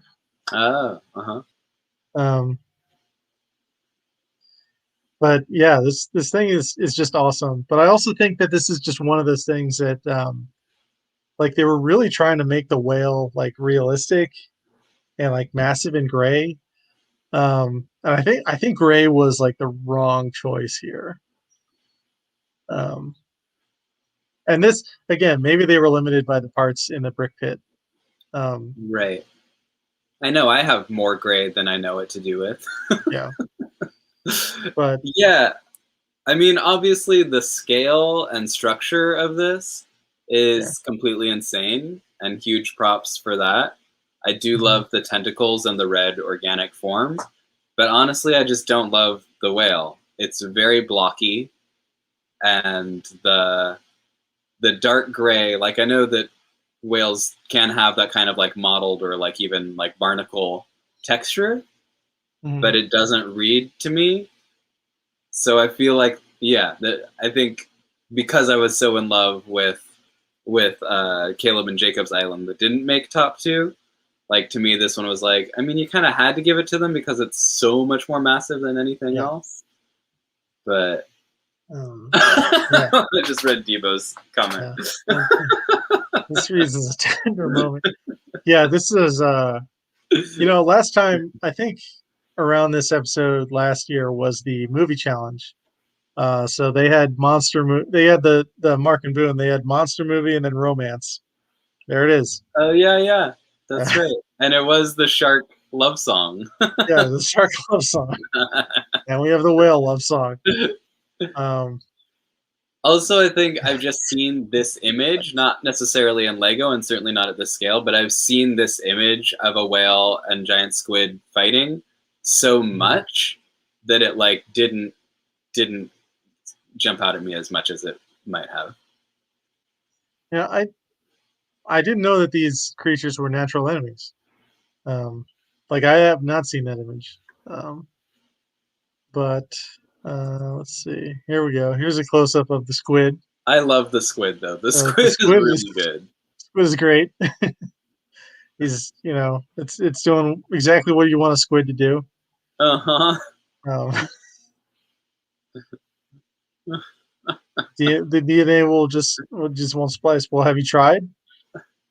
Oh, uh-huh. Um, but yeah, this thing is just awesome. But I also think that this is just one of those things that like they were really trying to make the whale like realistic and like massive and gray. And I think gray was like the wrong choice here. Um, and this again, maybe they were limited by the parts in the brick pit. Um, Right. I know I have more gray than I know what to do with. yeah, but Yeah, I mean, obviously, the scale and structure of this yeah. is completely insane, and huge props for that. I do Mhm. love the tentacles and the red organic form, but honestly, I just don't love the whale. It's very blocky, and the dark gray. Like I know that whales can have that kind of like mottled or like even like barnacle texture, but Mhm. it doesn't read to me. So I feel like yeah, that I think because I was so in love with Caleb and Jacob's Island that didn't make top two. Like to me, this one was like, I mean, you kind of had to give it to them because it's so much more massive than anything Yeah. else. But Um, yeah. I just read Debo's comment. Yeah. This reason a tender moment. Yeah, this is last time I think around this episode last year was the movie challenge. So they had they had the Mark and Boone, they had monster movie and then romance. There it is. Oh yeah, yeah, that's right. And it was the shark love song. Yeah, the shark love song. And we have the whale love song. Um, Also, I think I've just seen this image, not necessarily in Lego and certainly not at this scale, but I've seen this image of a whale and giant squid fighting so much that it like didn't jump out at me as much as it might have. yeah, I didn't know that these creatures were natural enemies. Um, like I have not seen that image. Um, but let's see. Here we go. Here's a close up of the squid. I love the squid though. The The squid is squid really good. is great. He's it's doing exactly what you want a squid to do. Uh-huh. Um, the DNA will just won't splice. Well, have you tried?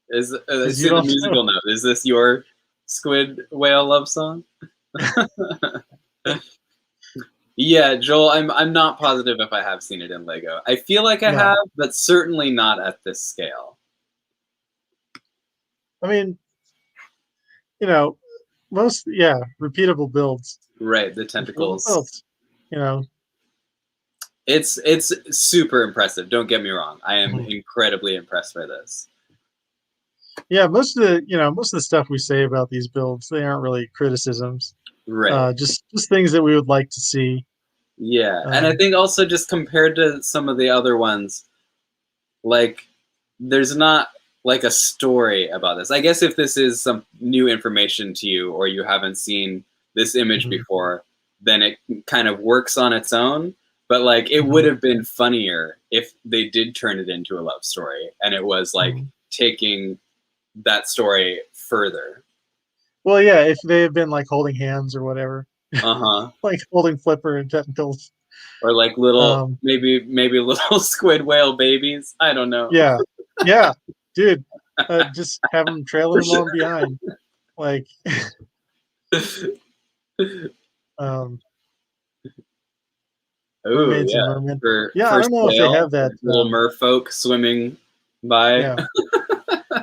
Because you Say the don't musical know. note. Is this your squid whale love song? Yeah, Joel, I'm not positive if I have seen it in Lego. I feel like I No, have, but certainly not at this scale. I mean, most repeatable builds, Right, the repeatable tentacles. builds. You know, It's super impressive. Don't get me wrong. I am Mhm. incredibly impressed by this. Yeah, most of the stuff we say about these builds, they aren't really criticisms. Right. Just things that we would like to see. Yeah, and I Um, think also just compared to some of the other ones, like there's not like a story about this. I guess if this is some new information to you or you haven't seen this image mhm, before, then it kind of works on its own. But like it would mhm, have been funnier if they did turn it into a love story and it was like mhm. taking that story further. Well, yeah, if they had been like holding hands or whatever, Uh-huh. like holding Flipper and tentacles. Or like little Um, maybe little squid whale babies. I don't know. yeah, yeah, dude, just have them trailing them on behind, like, um, Oh mermaids and yeah. mermen. For Yeah, I don't first know if they whale, have that. little merfolk swimming by. Yeah,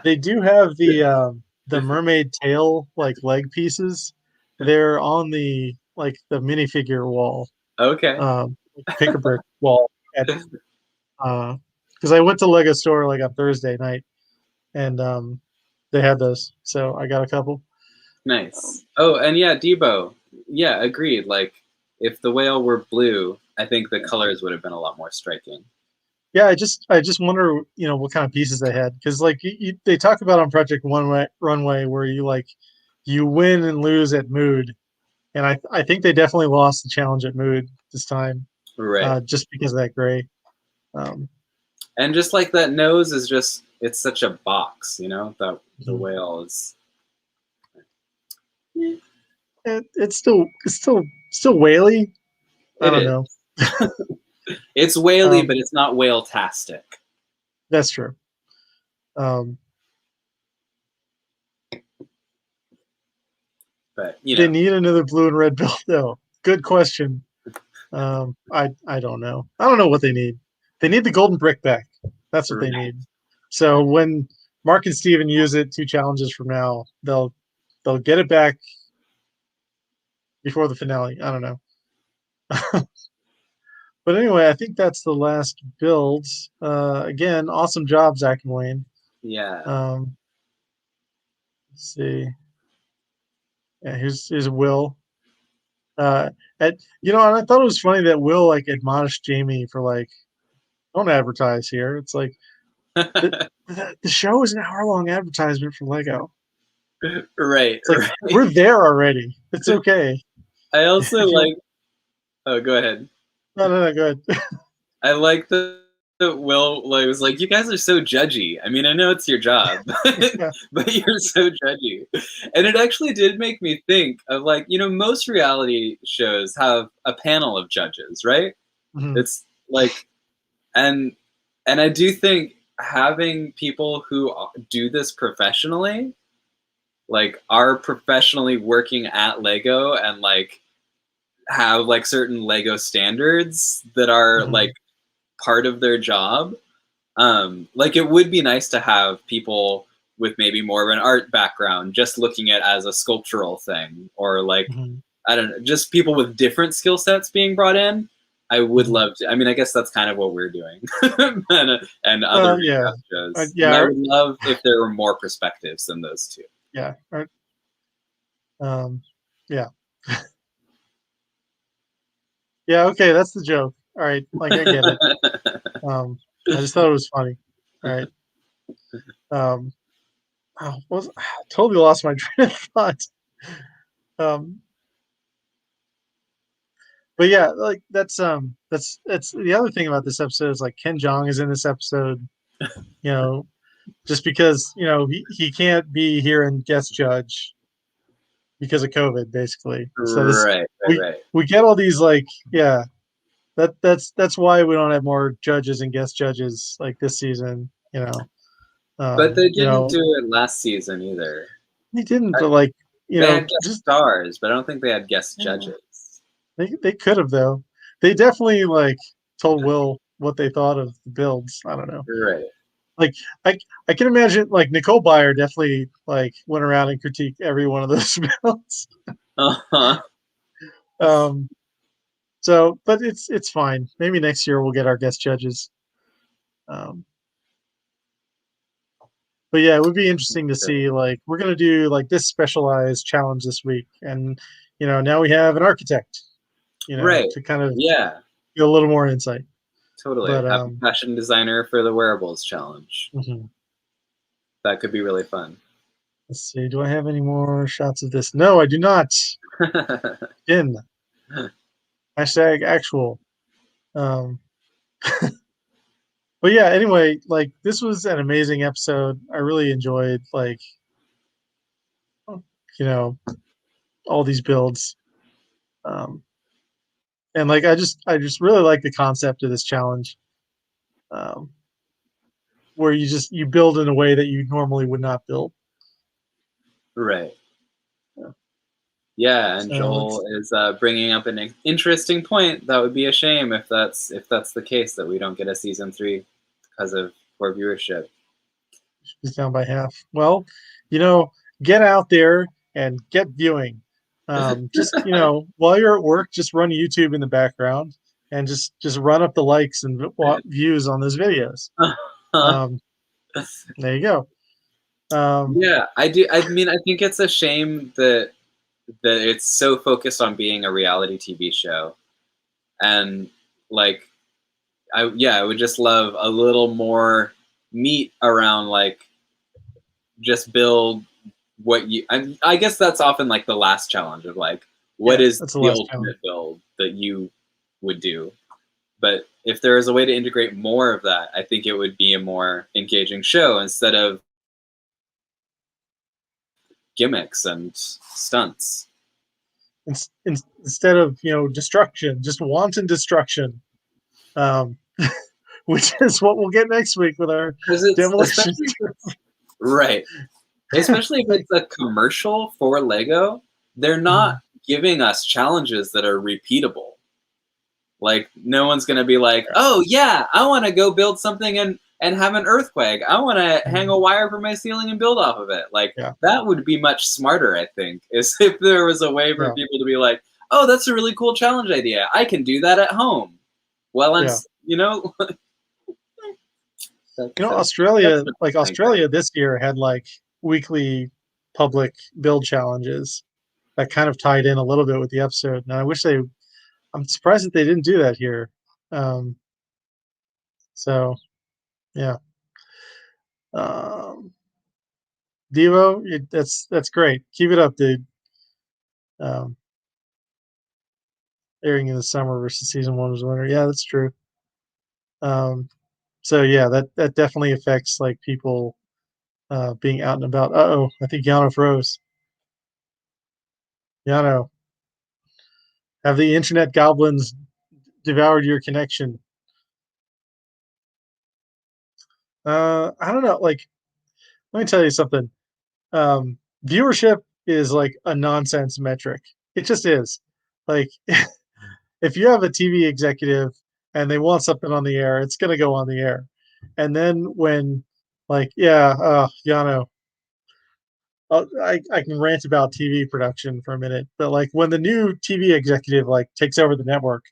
they do have the mermaid tail like leg pieces. They're on the minifigure wall, Okay. pick a brick wall at because I went to Lego store like on Thursday night and they had those, so I got a couple. Um, Nice. Oh, and yeah, Debo. Yeah, agreed. Like if the whale were blue, I think the colors would have been a lot more striking. yeah, I just wonder, what kind of pieces they had because like they talk about on Project One Way Runway where you win and lose at mood, and I think they definitely lost the challenge at mood this time, Right. just because of that gray. Um, And just like that nose is just it's such a box, you know, that the mhm. whale is It's still whaley. I it don't is. know. It's whaley, but Um, it's not whale-tastic. that's true. Um, But you they know, need another blue and red build though. Good question. I don't know. I don't know what they need. They need the golden brick back. That's what they right. need. So when Mark and Steven use it 2 challenges from now, they'll get it back before the finale. I don't know. But anyway, I think that's the last build. Again, awesome job, Zach and Wayne. Yeah. Um, let's see. Yeah, here's Will. Uh, and I thought it was funny that Will like admonished Jamie for like, don't advertise here. It's like the show is an hour-long advertisement for Lego. Right, It's like right. we're there already. It's okay. I also If you like oh go ahead. no, go ahead. I like the Will like was like, you guys are so judgy. I mean, I know it's your job, Yeah. but you're so judgy. And it actually did make me think of like, you know, most reality shows have a panel of judges, right? Mhm, It's like and and I do think having people who do this professionally, like are professionally working at Lego and like have like certain Lego standards that are mhm, like part of their job. Like it would be nice to have people with maybe more of an art background just looking at it as a sculptural thing or like mhm, I don't know, just people with different skill sets being brought in. I would mhm. love to. I mean, I guess that's kind of what we're doing, and other Well, yeah, recap shows. But I yeah, would love if there were more perspectives than those two. yeah, um, yeah, yeah. Okay, that's the joke. All right, like I get it. I just thought it was funny. All right. Um, totally lost my train of thought. Um, but yeah, like that's the other thing about this episode is like Ken Jeong is in this episode. You know, just because he can't be here and guest judge because of COVID, basically. So this Right, right, we right. we get all these like that's why we don't have more judges and guest judges like this season. But they You didn't know do it last season either. they didn't, but like They had guest just stars, but I don't think they had guest yeah, judges. they could have though. They definitely like told Will what they thought of the builds. I don't know. Right. Like I I can imagine like Nicole Byer definitely like went around and critiqued every one of those builds. Uh-huh. Um, so, but it's fine. Maybe next year we'll get our guest judges. Um, but yeah, it would be interesting to see. Like, we're gonna do like this specialized challenge this week, and now we have an architect. Right. To kind of Yeah. get a little more insight. Totally. But Have a fashion designer for the wearables challenge. mhm. That could be really fun. Let's see. Do I have any more shots of this? No, I do not. In hashtag actual. Um, but yeah, anyway, like this was an amazing episode. I really enjoyed like you know all these builds, um, and like I just really like the concept of this challenge, um, where you build in a way that you normally would not build. Right. Yeah. Yeah, and So Joel is bringing up an interesting point. That would be a shame if that's the case, that we don't get a season 3 because of poor viewership. it's down by half. Well, you know, get out there and get viewing. Just while you're at work, just run YouTube in the background and just run up the likes and views on those videos. Um, there you go. Yeah, I do. I mean, I think it's a shame that it's so focused on being a reality TV show, and like, I would just love a little more meat around, like, just build what you. I guess that's often like the last challenge of like, what Yeah, is that's the the last ultimate challenge. build that you would do? But if there is a way to integrate more of that, I think it would be a more engaging show instead of gimmicks and stunts. Instead of destruction, just wanton destruction, um, which is what we'll get next week with our Because it's demolition. especially right, especially if it's a commercial for Lego, they're not giving us challenges that are repeatable. Like, no one's gonna be like, "Oh yeah, I want to go build something and have an earthquake. I want to hang a wire from my ceiling and build off of it." Like, Yeah, that would be much smarter, I think, is if there was a way for yeah, people to be like, "Oh, that's a really cool challenge idea. I can do that at home." Well, yeah. that's Australia this year had like weekly public build challenges that kind of tied in a little bit with the episode. And I'm surprised that they didn't do that here. Um, so yeah, um, Devo, that's great. Keep it up, dude. Um, Airing in the summer versus season one was winter. Yeah, that's true. Um, so yeah, that definitely affects like people being out and about. Oh, I think Yano froze. Yano, have the internet goblins devoured your connection? I don't know. Like, let me tell you something. Viewership is like a nonsense metric. It just is. Like, if you have a TV executive and they want something on the air, it's gonna go on the air. And then when, like, yeah, Yano, I can rant about TV production for a minute, but like when the new TV executive like takes over the network,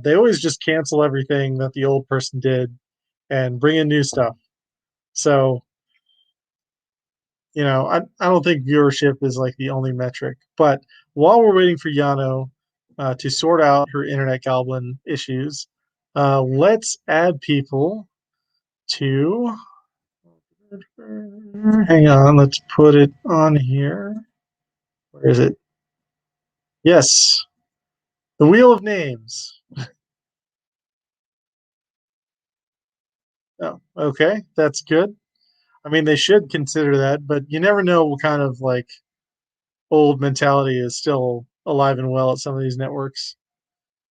they always just cancel everything that the old person did and bring in new stuff. So I don't think viewership is like the only metric. But while we're waiting for Yano to sort out her internet goblin issues, let's add people to. Hang on, let's put it on here. Where is it? Yes. The Wheel of Names. Oh, okay, that's good. I mean, they should consider that, but you never know what kind of like old mentality is still alive and well at some of these networks.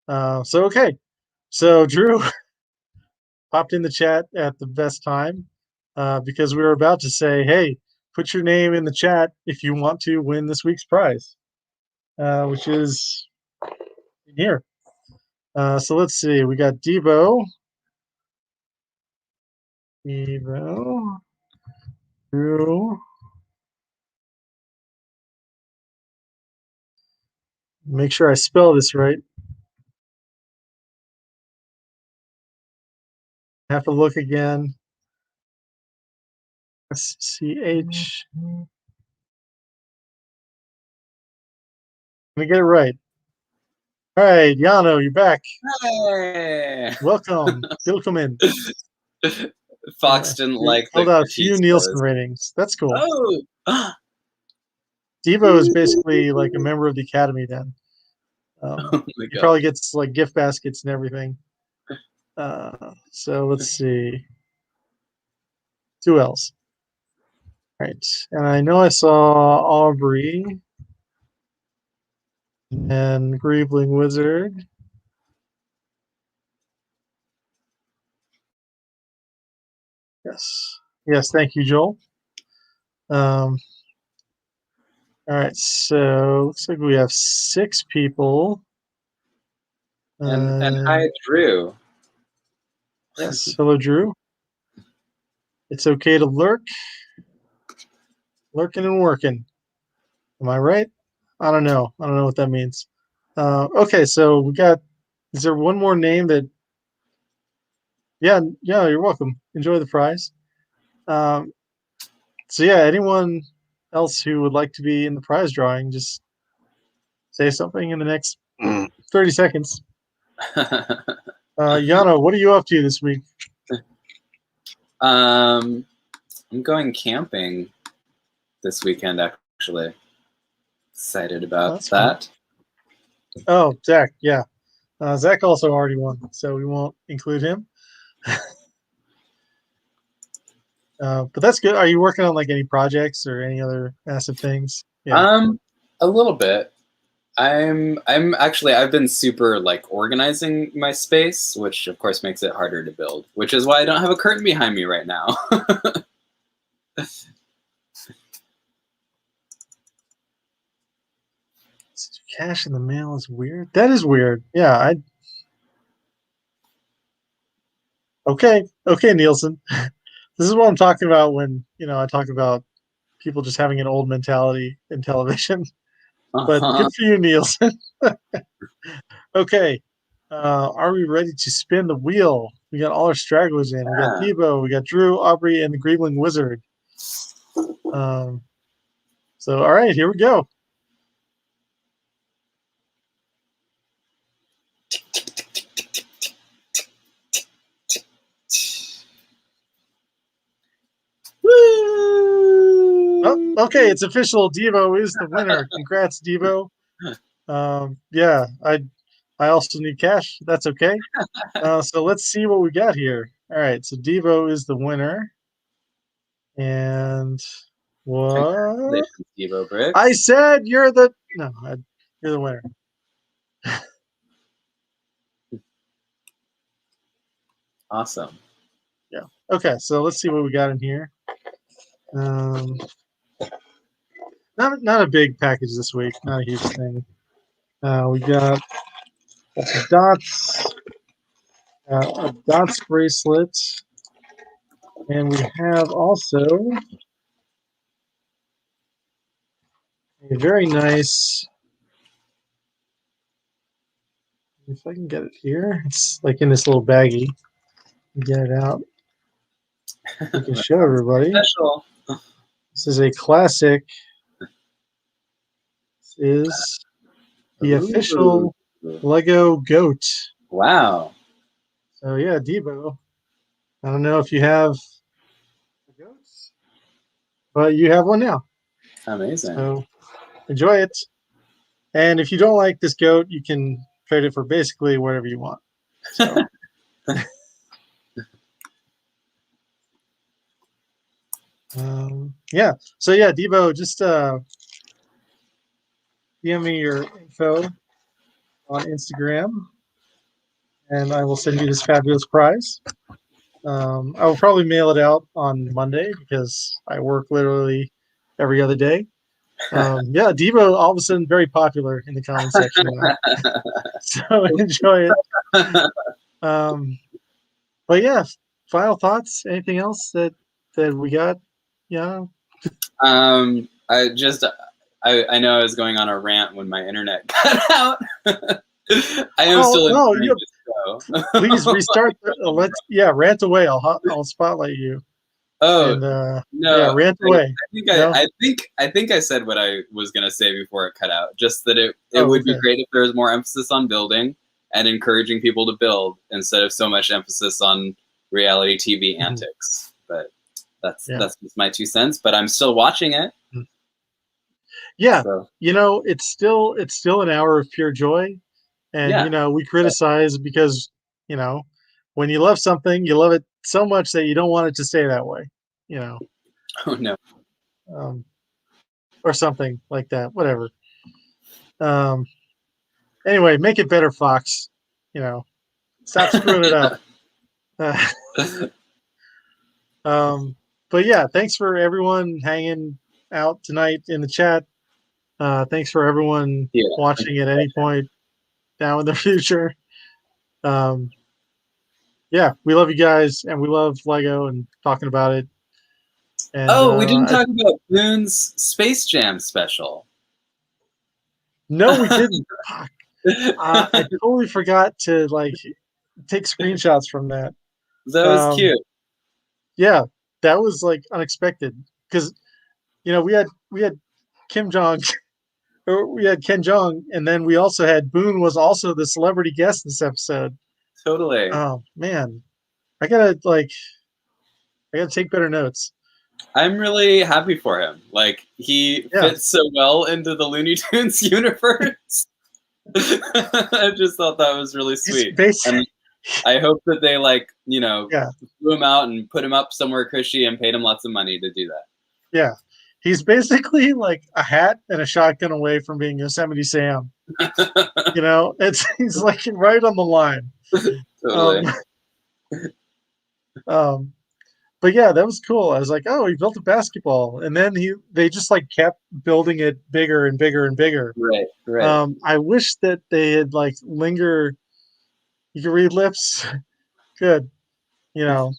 So okay, so Drew popped in the chat at the best time because we were about to say, hey, put your name in the chat if you want to win this week's prize, which is in here. So let's see. We got Devo, Drew. Make sure I spell this right. Have to look again. SCH. Let me get it right. All right, Llano, you're back. Hey! Welcome. Welcome in. Fox didn't like filled the out a few Nielsen ratings. That's cool. Oh! Devo is basically like a member of the Academy then. Oh he probably gets like gift baskets and everything. So let's see. 2 L's. Right. And I know I saw Aubrey and Greebling Wizard. Yes. Yes, thank you, Joel. All right, so looks like we have 6 people. And hi, Drew. Yes, hello, Drew. It's okay to lurk. Lurking and working. Am I right? I don't know. I don't know what that means. Okay, so we got. Is there one more name that? Yeah, you're welcome. Enjoy the prize. So yeah, anyone else who would like to be in the prize drawing, just say something in the next 30 seconds. Llano, what are you up to this week? I'm going camping this weekend, actually. Excited about that. Cool. Oh, Zach, yeah. Zach also already won, so we won't include him. But that's good. Are you working on like any projects or any other massive things? Yeah. A little bit. I've been super like organizing my space, which of course makes it harder to build, which is why I don't have a curtain behind me right now. Cash in the mail is weird. That is weird. Yeah, Okay, Nielsen. This is what I'm talking about when I talk about people just having an old mentality in television. But good for you, Nielsen. Okay, are we ready to spin the wheel? We got all our stragglers in. We got Devo, we got Drew, Aubrey, and the Greebling Wizard. So all right, here we go. Oh, okay, it's official. Devo is the winner. Congrats, Devo. Yeah, I also need cash. That's okay. So let's see what we got here. All right, so Devo is the winner. And what? Devo Bricks. I said you're the you're the winner. Awesome. Yeah. Okay, so let's see what we got in here. Not a big package this week. Not a huge thing. We got dots, a dots bracelet, and we have also a very nice. If I can get it here, it's like in this little baggie. Get it out. We can show everybody. Special. This is a classic. This is the official Lego goat. Wow. So yeah, Devo. I don't know if you have goats, but you have one now. Amazing. So enjoy it. And if you don't like this goat, you can trade it for basically whatever you want. So. Yeah. So yeah, Debo, just DM me your info on Instagram, and I will send you this fabulous prize. I will probably mail it out on Monday because I work literally every other day. Yeah, Debo all of a sudden very popular in the comment section now. So enjoy it. But yeah, final thoughts? Anything else that we got? Yeah. I know I was going on a rant when my internet cut out. I am still enjoying this show. Please restart. Rant away. I'll spotlight you. Oh and, no! Yeah, rant away. I think I said what I was gonna say before it cut out. Just that it would be great if there was more emphasis on building and encouraging people to build instead of so much emphasis on reality TV antics. But that's just my 2 cents. But I'm still watching it. Yeah, so. It's still an hour of pure joy, and we criticize because when you love something, you love it so much that you don't want it to stay that way. Oh no. Or something like that. Whatever. Anyway, make it better, Fox. Stop screwing it up. But yeah, thanks for everyone hanging out tonight in the chat. Thanks for everyone watching at any point now in the future. Yeah, we love you guys, and we love Lego and talking about it. And, we didn't talk about Boone's Space Jam special. No, we didn't. I totally forgot to take screenshots from that. That was cute. Yeah, that was unexpected because we had Kim Jong, or we had Ken Jong, and then we also had Boone was also the celebrity guest this episode. Totally. Oh man, I gotta take better notes. I'm really happy for him. He fits so well into the Looney Tunes universe. I just thought that was really sweet. And I hope that they flew him out and put him up somewhere cushy and paid him lots of money to do that. Yeah. He's basically like a hat and a shotgun away from being Yosemite Sam. He's right on the line. Totally. But yeah, that was cool. I was like, oh, he built a basketball, and then they just kept building it bigger and bigger and bigger. Right. I wish that they had linger. You can read lips. Good. Go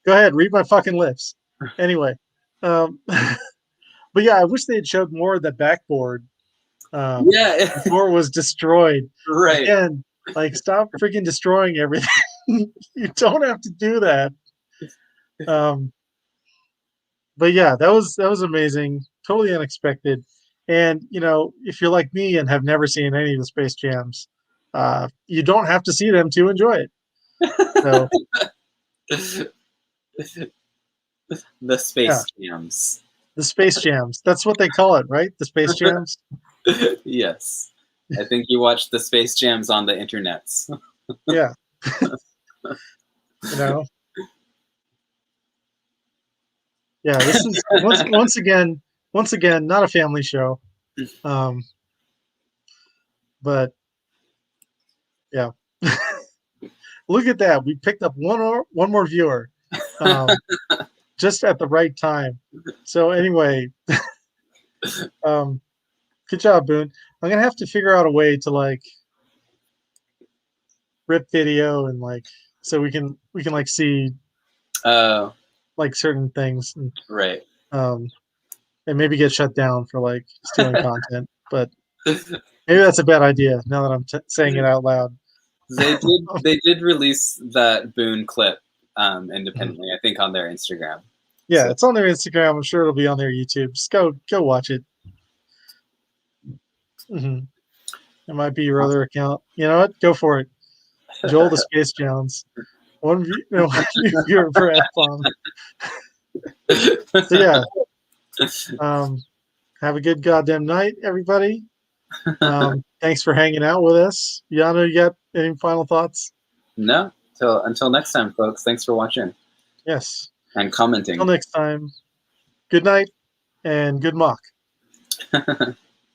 ahead, read my fucking lips. Anyway, but yeah, I wish they had showed more of the backboard. Before it was destroyed. Right. And stop freaking destroying everything. You don't have to do that. But yeah, that was amazing. Totally unexpected. And if you're like me and have never seen any of the Space Jams, you don't have to see them to enjoy it. So the Space Jams. The Space Jams. That's what they call it, right? The Space Jams? Yes. I think you watched the Space Jams on the internets. Yeah. Yeah, this is once again not a family show. But yeah. Look at that. We picked up one more viewer. Just at the right time. So anyway, good job, Boone. I'm gonna have to figure out a way to rip video and so we can see certain things and, right, and maybe get shut down for stealing content, but maybe that's a bad idea now that I'm saying it out loud. They did release that Boone clip independently, I think, on their Instagram. Yeah, it's on their Instagram. I'm sure it'll be on their YouTube. Just go watch it. It might be your other account. You know what? Go for it. Joel the Space Jones. One viewer per F-bomb. So yeah. Have a good goddamn night, everybody. Thanks for hanging out with us. Llano, you got any final thoughts? No. Until next time, folks. Thanks for watching. Yes. And commenting. Until next time. Good night and good mock.